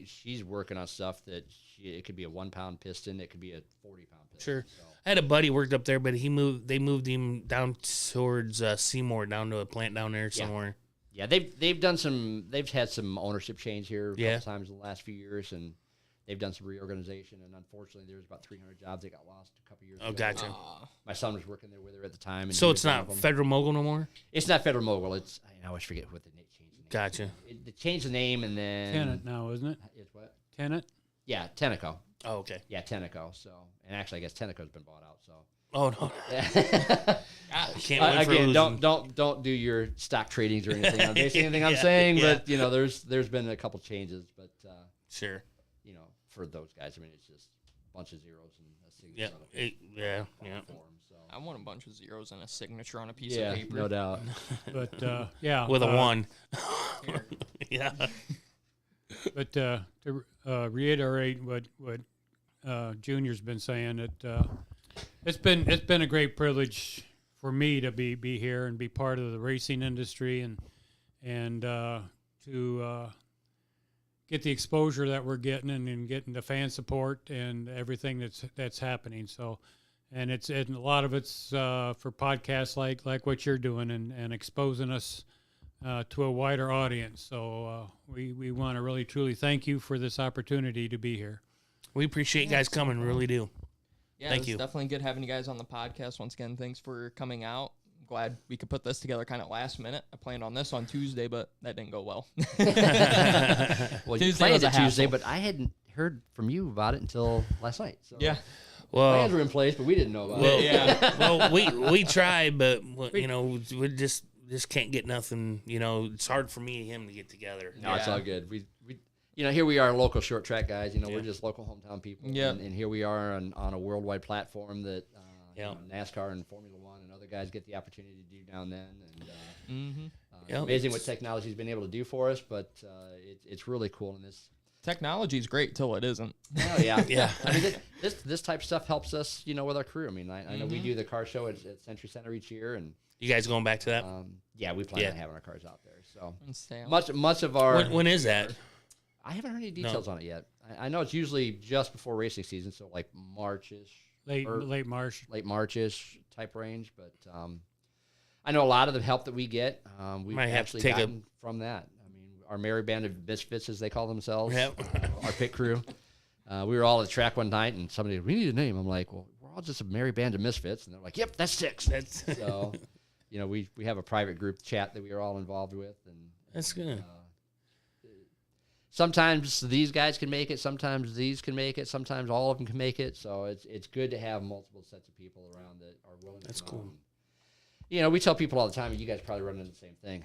Speaker 4: she's working on stuff that it could be a 1 pound piston, it could be a 40-pound piston.
Speaker 2: Sure.
Speaker 4: So,
Speaker 2: I had a buddy worked up there, but they moved him down towards Seymour, down to a plant down there somewhere.
Speaker 4: yeah, they've had some ownership change here a
Speaker 2: Yeah.
Speaker 4: couple times in the last few years, and they've done some reorganization. And unfortunately, there was about 300 jobs that got lost a couple years ago.
Speaker 2: Oh, gotcha.
Speaker 4: My son was working there with her at the time. And
Speaker 2: So
Speaker 4: he
Speaker 2: it's
Speaker 4: was one
Speaker 2: not
Speaker 4: of them.
Speaker 2: Federal Mogul no more?
Speaker 4: It's not Federal Mogul. It's I always forget what the name changed. The name.
Speaker 2: Gotcha.
Speaker 4: They changed the name and then
Speaker 5: Tenant now, isn't it?
Speaker 4: It's what?
Speaker 5: Tenant?
Speaker 4: Yeah, Tenneco.
Speaker 2: Oh, okay.
Speaker 4: Yeah, Tenneco. So, and actually, I guess Tenneco's been bought out. So,
Speaker 2: Oh, no. Can't wait for
Speaker 4: again,
Speaker 2: losing.
Speaker 4: don't do your stock tradings or anything on based on anything I'm
Speaker 2: Yeah,
Speaker 4: saying.
Speaker 2: yeah.
Speaker 4: But there's been a couple changes. But
Speaker 2: Sure.
Speaker 4: for those guys, I mean, it's just a bunch of zeros and a signature
Speaker 2: Yeah.
Speaker 4: on a piece
Speaker 2: Yeah.
Speaker 4: of form. So,
Speaker 3: I want a bunch of zeros and a signature on a piece
Speaker 4: yeah,
Speaker 3: of paper.
Speaker 4: no doubt.
Speaker 5: But yeah.
Speaker 2: With a 1. Yeah.
Speaker 5: But to reiterate what Junior's been saying, that It's been a great privilege for me to be here and be part of the racing industry and to get the exposure that we're getting and getting the fan support and everything that's happening. So, and a lot of it's for podcasts like what you're doing and exposing us to a wider audience. So we want to really truly thank you for this opportunity to be here.
Speaker 2: We appreciate you guys coming, really do.
Speaker 3: Yeah,
Speaker 2: Thank
Speaker 3: it's
Speaker 2: you.
Speaker 3: definitely good having you guys on the podcast. Once again, thanks for coming out. I'm glad we could put this together kind of last minute. I planned on this on Tuesday, but that didn't go well.
Speaker 4: Well, you
Speaker 3: Tuesday
Speaker 4: planned
Speaker 3: was a
Speaker 4: it Tuesday,
Speaker 3: hassle.
Speaker 4: but I hadn't heard from you about it until last night. So
Speaker 3: Yeah.
Speaker 4: plans were
Speaker 2: Well,
Speaker 4: in place, but we didn't know about
Speaker 2: well,
Speaker 4: it.
Speaker 3: Yeah.
Speaker 2: well, we tried, but you know, we just can't get nothing. You know, it's hard for me and him to get together.
Speaker 4: No, it's
Speaker 3: Yeah.
Speaker 4: all good. We here we are, local short track guys. You know,
Speaker 2: Yeah.
Speaker 4: we're just local hometown people.
Speaker 3: Yeah.
Speaker 4: And here we are on a worldwide platform that
Speaker 2: Yeah.
Speaker 4: NASCAR and Formula One and other guys get the opportunity to do down then. And
Speaker 3: Mm-hmm.
Speaker 2: Yeah.
Speaker 4: amazing what technology's been able to do for us, but it's really cool in this.
Speaker 3: Technology's great till it isn't.
Speaker 4: Oh yeah,
Speaker 2: Yeah.
Speaker 4: I mean, this type of stuff helps us, with our crew. I mean, I know we do the car show at Century Center each year, and
Speaker 2: You guys going back to that?
Speaker 4: yeah, we plan
Speaker 2: Yeah.
Speaker 4: on having our cars out there. So
Speaker 3: And stay on.
Speaker 4: much of our
Speaker 2: When is that?
Speaker 4: I haven't heard any details on it yet. I know it's usually just before racing season, so like March-ish,
Speaker 5: Late
Speaker 4: or
Speaker 5: March.
Speaker 4: late March-ish type range. But I know a lot of the help that we get, we've
Speaker 2: Might have to
Speaker 4: actually
Speaker 2: take a-
Speaker 4: gotten from that. I mean, our merry band of misfits, as they call themselves,
Speaker 2: Yep.
Speaker 4: our pit crew. We were all at the track one night, and somebody, we need a name. I'm like, well, we're all just a merry band of misfits, and they're like, yep, that's 6.
Speaker 2: That's
Speaker 4: So, we have a private group chat that we are all involved with, and
Speaker 2: that's good.
Speaker 4: sometimes these guys can make it, sometimes these can make it, sometimes all of them can make it. So it's good to have multiple sets of people around that are willing to
Speaker 2: That's
Speaker 4: come
Speaker 2: cool.
Speaker 4: out. And, we tell people all the time, and you guys probably run into the same thing.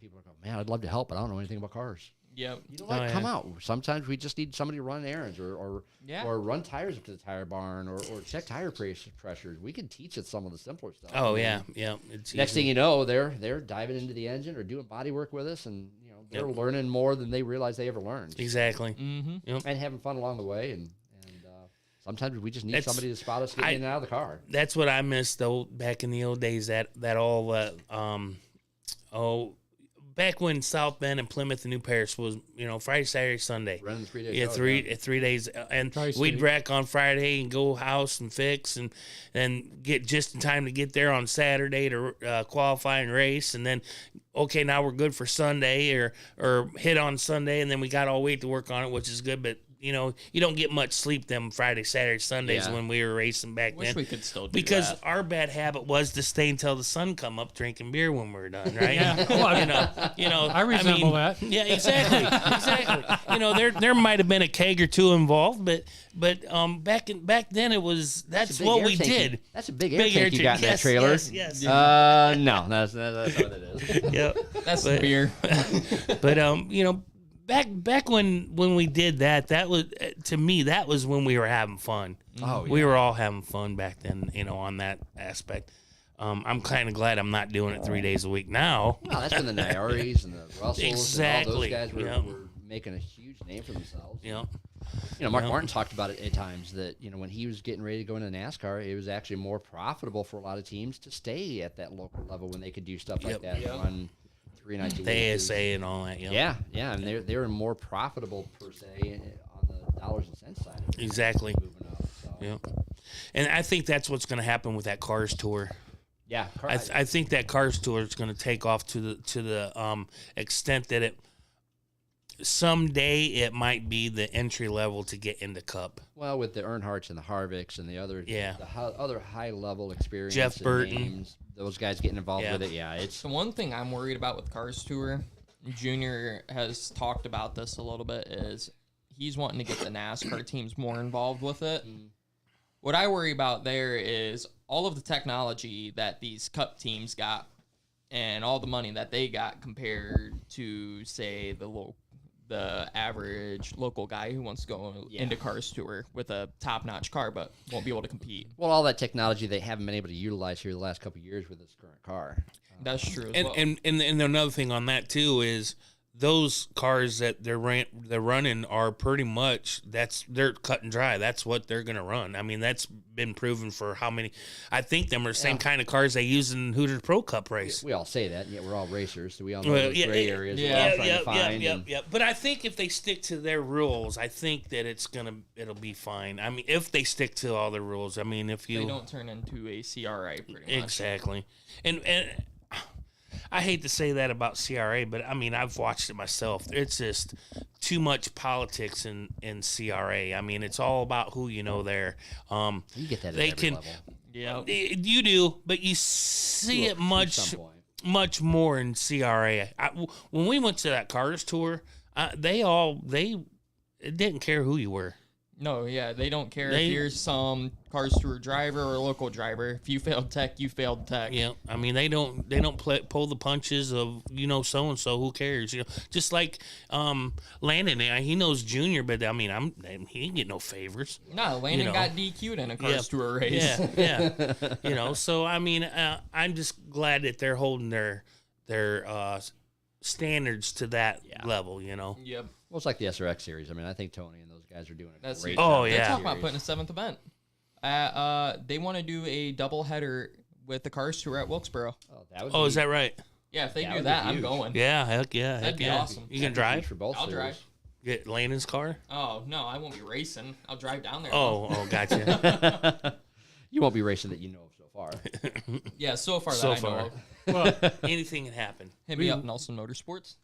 Speaker 4: People are going, man, I'd love to help, but I don't know anything about cars.
Speaker 3: Yep.
Speaker 4: You know what?
Speaker 2: Oh,
Speaker 4: Come
Speaker 2: yeah.
Speaker 4: out. Sometimes we just need somebody to run errands or
Speaker 3: Yeah.
Speaker 4: run tires up to the tire barn or check tire pressures. We can teach it some of the simpler stuff.
Speaker 2: Oh yeah, yeah. It's
Speaker 4: Next
Speaker 2: easy.
Speaker 4: thing you know, they're diving into the engine or doing body work with us, and they're learning more than they realize they ever learned,
Speaker 2: Exactly.
Speaker 3: Mm-hmm.
Speaker 4: and having fun along the way. And sometimes we just need
Speaker 2: That's-
Speaker 4: somebody to spot us getting in and out of the car.
Speaker 2: That's what I missed though back in the old days. That all back when South Bend and Plymouth and New Paris was Friday, Saturday, Sunday.
Speaker 4: Running 3 days.
Speaker 2: Yeah, 3 days, and
Speaker 5: Tri-state.
Speaker 2: we'd wreck on Friday and go house and fix, and then get just in time to get there on Saturday to qualify and race, and then okay, now we're good for Sunday or hit on Sunday, and then we got all week to work on it, which is good, but you don't get much sleep them Friday, Saturday, Sundays
Speaker 4: Yeah.
Speaker 2: when we were racing back
Speaker 3: Wish
Speaker 2: then.
Speaker 3: we could still do
Speaker 2: Because
Speaker 3: that.
Speaker 2: our bad habit was to stay until the sun come up drinking beer when we were done, right?
Speaker 5: Yeah. Well, I resemble that.
Speaker 2: Yeah, exactly. There might have been a keg or two involved, but back then it was that's
Speaker 4: a big
Speaker 2: what
Speaker 4: air
Speaker 2: we
Speaker 4: tank
Speaker 2: did.
Speaker 4: That's a big air tank you got in that trailer.
Speaker 2: Yes.
Speaker 4: No, that's what it is.
Speaker 2: Yep.
Speaker 3: That's
Speaker 2: but-
Speaker 3: the beer.
Speaker 2: But back when we did that was to me that was when we were having fun.
Speaker 4: Oh,
Speaker 2: We were all having fun back then, on that aspect. I'm kind of glad I'm not doing it 3 days a week now.
Speaker 4: Well, that's when the Nyaris and the Russells and all those
Speaker 2: Exactly,
Speaker 4: guys were,
Speaker 2: yeah.
Speaker 4: were making a huge name for themselves.
Speaker 2: Yeah.
Speaker 4: Mark Martin talked about it at times that, when he was getting ready to go into NASCAR, it was actually more profitable for a lot of teams to stay at that local level when they could do stuff like
Speaker 2: Yep.
Speaker 4: that and run 3 nights a week.
Speaker 2: The ASA and all that.
Speaker 4: Yeah, and they were more profitable per se on the dollars and cents side of it.
Speaker 2: Exactly.
Speaker 4: Moving up, so.
Speaker 2: Yeah. And I think that's what's going to happen with that Cars Tour.
Speaker 4: Yeah,
Speaker 2: I think that Cars Tour is going to take off to the extent that someday it might be the entry level to get into Cup.
Speaker 4: well, with the Earnhardts and the Harvicks and the other other high level experience,
Speaker 2: Jeff
Speaker 4: and
Speaker 2: Burton.
Speaker 4: names, those guys getting involved
Speaker 2: Yeah.
Speaker 4: with it. Yeah, it's
Speaker 3: The one thing I'm worried about with Cars Tour, Junior has talked about this a little bit, is he's wanting to get the NASCAR teams more involved with it. What I worry about there is all of the technology that these Cup teams got and all the money that they got compared to, say, the average local guy who wants to go into Cars Tour with a top-notch car but won't be able to compete.
Speaker 4: well, all that technology they haven't been able to utilize here the last couple of years with this current car.
Speaker 3: That's true as
Speaker 2: And,
Speaker 3: well.
Speaker 2: and another thing on that too is those cars that they're running are pretty much they're cut and dry. That's what they're gonna run. I mean, that's been proven for how many. I think them are the same kind of cars they use in Hooters Pro Cup race.
Speaker 4: We all say that, and yet we're all racers, so we all know those gray areas.
Speaker 2: But I think if they stick to their rules, I think that it'll be fine. I mean, if they stick to all the rules. I mean, if you
Speaker 3: They don't turn into a CRA pretty much.
Speaker 2: exactly, and I hate to say that about CRA, but I mean, I've watched it myself. It's just too much politics in CRA. I mean, it's all about who you know there.
Speaker 4: You get that at every level.
Speaker 3: Yeah.
Speaker 2: You do, but you see it
Speaker 4: At some point.
Speaker 2: much more in CRA. When we went to that Cars tour, they didn't care who you were.
Speaker 3: No, yeah, they don't care if you're some Cars Tour driver or local driver. If you failed tech, you failed tech.
Speaker 2: Yeah, I mean they don't pull the punches of so and so. Who cares? Just like Landon, he knows Junior, but I mean he didn't get no favors.
Speaker 3: No, Landon got DQ'd in a Cars Tour race.
Speaker 2: Yeah. So I mean, I'm just glad that they're holding their standards to that level.
Speaker 3: Yep.
Speaker 4: Well, it's like the SRX series. I mean, I think Tony and those guys are doing a great
Speaker 2: Oh,
Speaker 4: job.
Speaker 2: yeah.
Speaker 3: They're talking about putting a 7th event. They want to do a double header with the Cars Tour at Wilkesboro.
Speaker 2: Is that right?
Speaker 3: Yeah, if they
Speaker 4: That
Speaker 3: do
Speaker 4: would
Speaker 3: that,
Speaker 4: be
Speaker 3: I'm
Speaker 4: huge.
Speaker 3: going.
Speaker 2: Yeah, heck yeah.
Speaker 3: That'd be awesome.
Speaker 2: You can drive?
Speaker 4: For both
Speaker 3: I'll
Speaker 4: series.
Speaker 3: drive.
Speaker 2: Get Landon's car?
Speaker 3: Oh, no, I won't be racing. I'll drive down there.
Speaker 2: Oh, gotcha.
Speaker 4: You won't be racing that you know of so far.
Speaker 3: Yeah, so far
Speaker 2: So
Speaker 3: that I know
Speaker 2: far.
Speaker 3: of.
Speaker 5: Well,
Speaker 2: Anything can happen.
Speaker 3: Hit me up, Nelson Motorsports.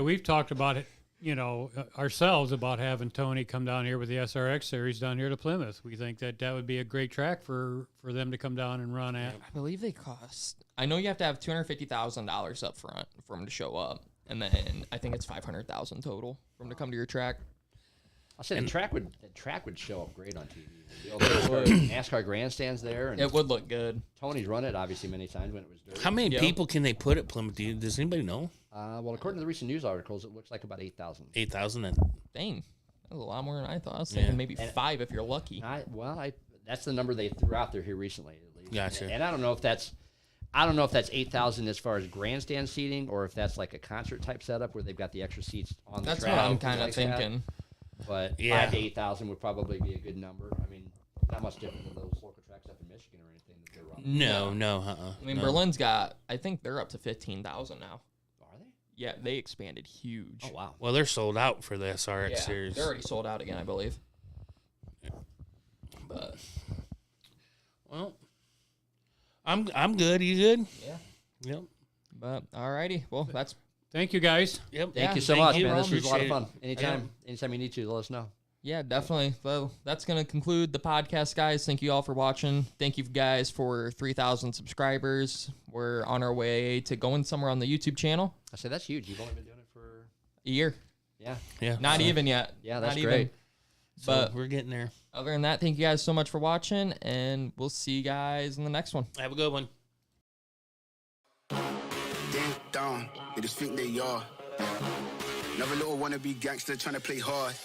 Speaker 5: we've talked about it, ourselves about having Tony come down here with the SRX series down here to Plymouth. We think that would be a great track for them to come down and run at.
Speaker 3: I believe they cost. I know you have to have $250,000 up front for them to show up, and then I think it's $500,000 total for them to come to your track.
Speaker 4: I'll say the track would show up great on TV. The old NASCAR grandstands there, and
Speaker 3: It would look good.
Speaker 4: Tony's run it obviously many times when it was dirt.
Speaker 2: How many people can they put at Plymouth? Does anybody know?
Speaker 4: Well, according to the recent news articles, it looks like about 8,000.
Speaker 2: 8,000 and
Speaker 3: Dang, that was a lot more than I thought. I was thinking maybe 5 if you're lucky.
Speaker 4: That's the number they threw out there here recently, at least.
Speaker 2: Gotcha.
Speaker 4: And I don't know if that's 8,000 as far as grandstand seating, or if that's like a concert type setup where they've got the extra seats on the
Speaker 3: That's
Speaker 4: track.
Speaker 3: what I'm
Speaker 4: things
Speaker 3: kind of
Speaker 4: like that.
Speaker 3: thinking.
Speaker 4: But 5,000 to 8,000 would probably be a good number. I mean, not much different than those local tracks up in Michigan or anything that they're running.
Speaker 2: no.
Speaker 3: I mean,
Speaker 2: no.
Speaker 3: Berlin's got. I think they're up to 15,000 now.
Speaker 4: Are they?
Speaker 3: Yeah, they expanded huge.
Speaker 4: Oh wow.
Speaker 2: Well, they're sold out for the SRX
Speaker 3: Yeah,
Speaker 2: series.
Speaker 3: they're already sold out again, I believe. But
Speaker 2: Well, I'm good. You good?
Speaker 3: yeah.
Speaker 2: Yep.
Speaker 3: But alrighty, well that's
Speaker 5: Thank you, guys.
Speaker 2: Yep.
Speaker 4: Thank you so much, man. This was a lot of
Speaker 2: Appreciate
Speaker 4: fun.
Speaker 2: it.
Speaker 4: Anytime you need to, let us know.
Speaker 3: yeah, definitely. Well, that's gonna conclude the podcast, guys. Thank you all for watching. Thank you guys for 3,000 subscribers. We're on our way to going somewhere on the YouTube channel.
Speaker 4: I said that's huge. You've only been doing it for
Speaker 3: A year,
Speaker 2: Yeah.
Speaker 3: not even yet.
Speaker 4: yeah, that's
Speaker 3: Not
Speaker 4: great.
Speaker 3: even.
Speaker 2: So
Speaker 3: But
Speaker 2: we're getting there.
Speaker 3: other than that, thank you guys so much for watching, and we'll see you guys in the next one.
Speaker 2: Have a good one.
Speaker 1: Ding dong, they just think they are. Another little wannabe gangster trying to play hard.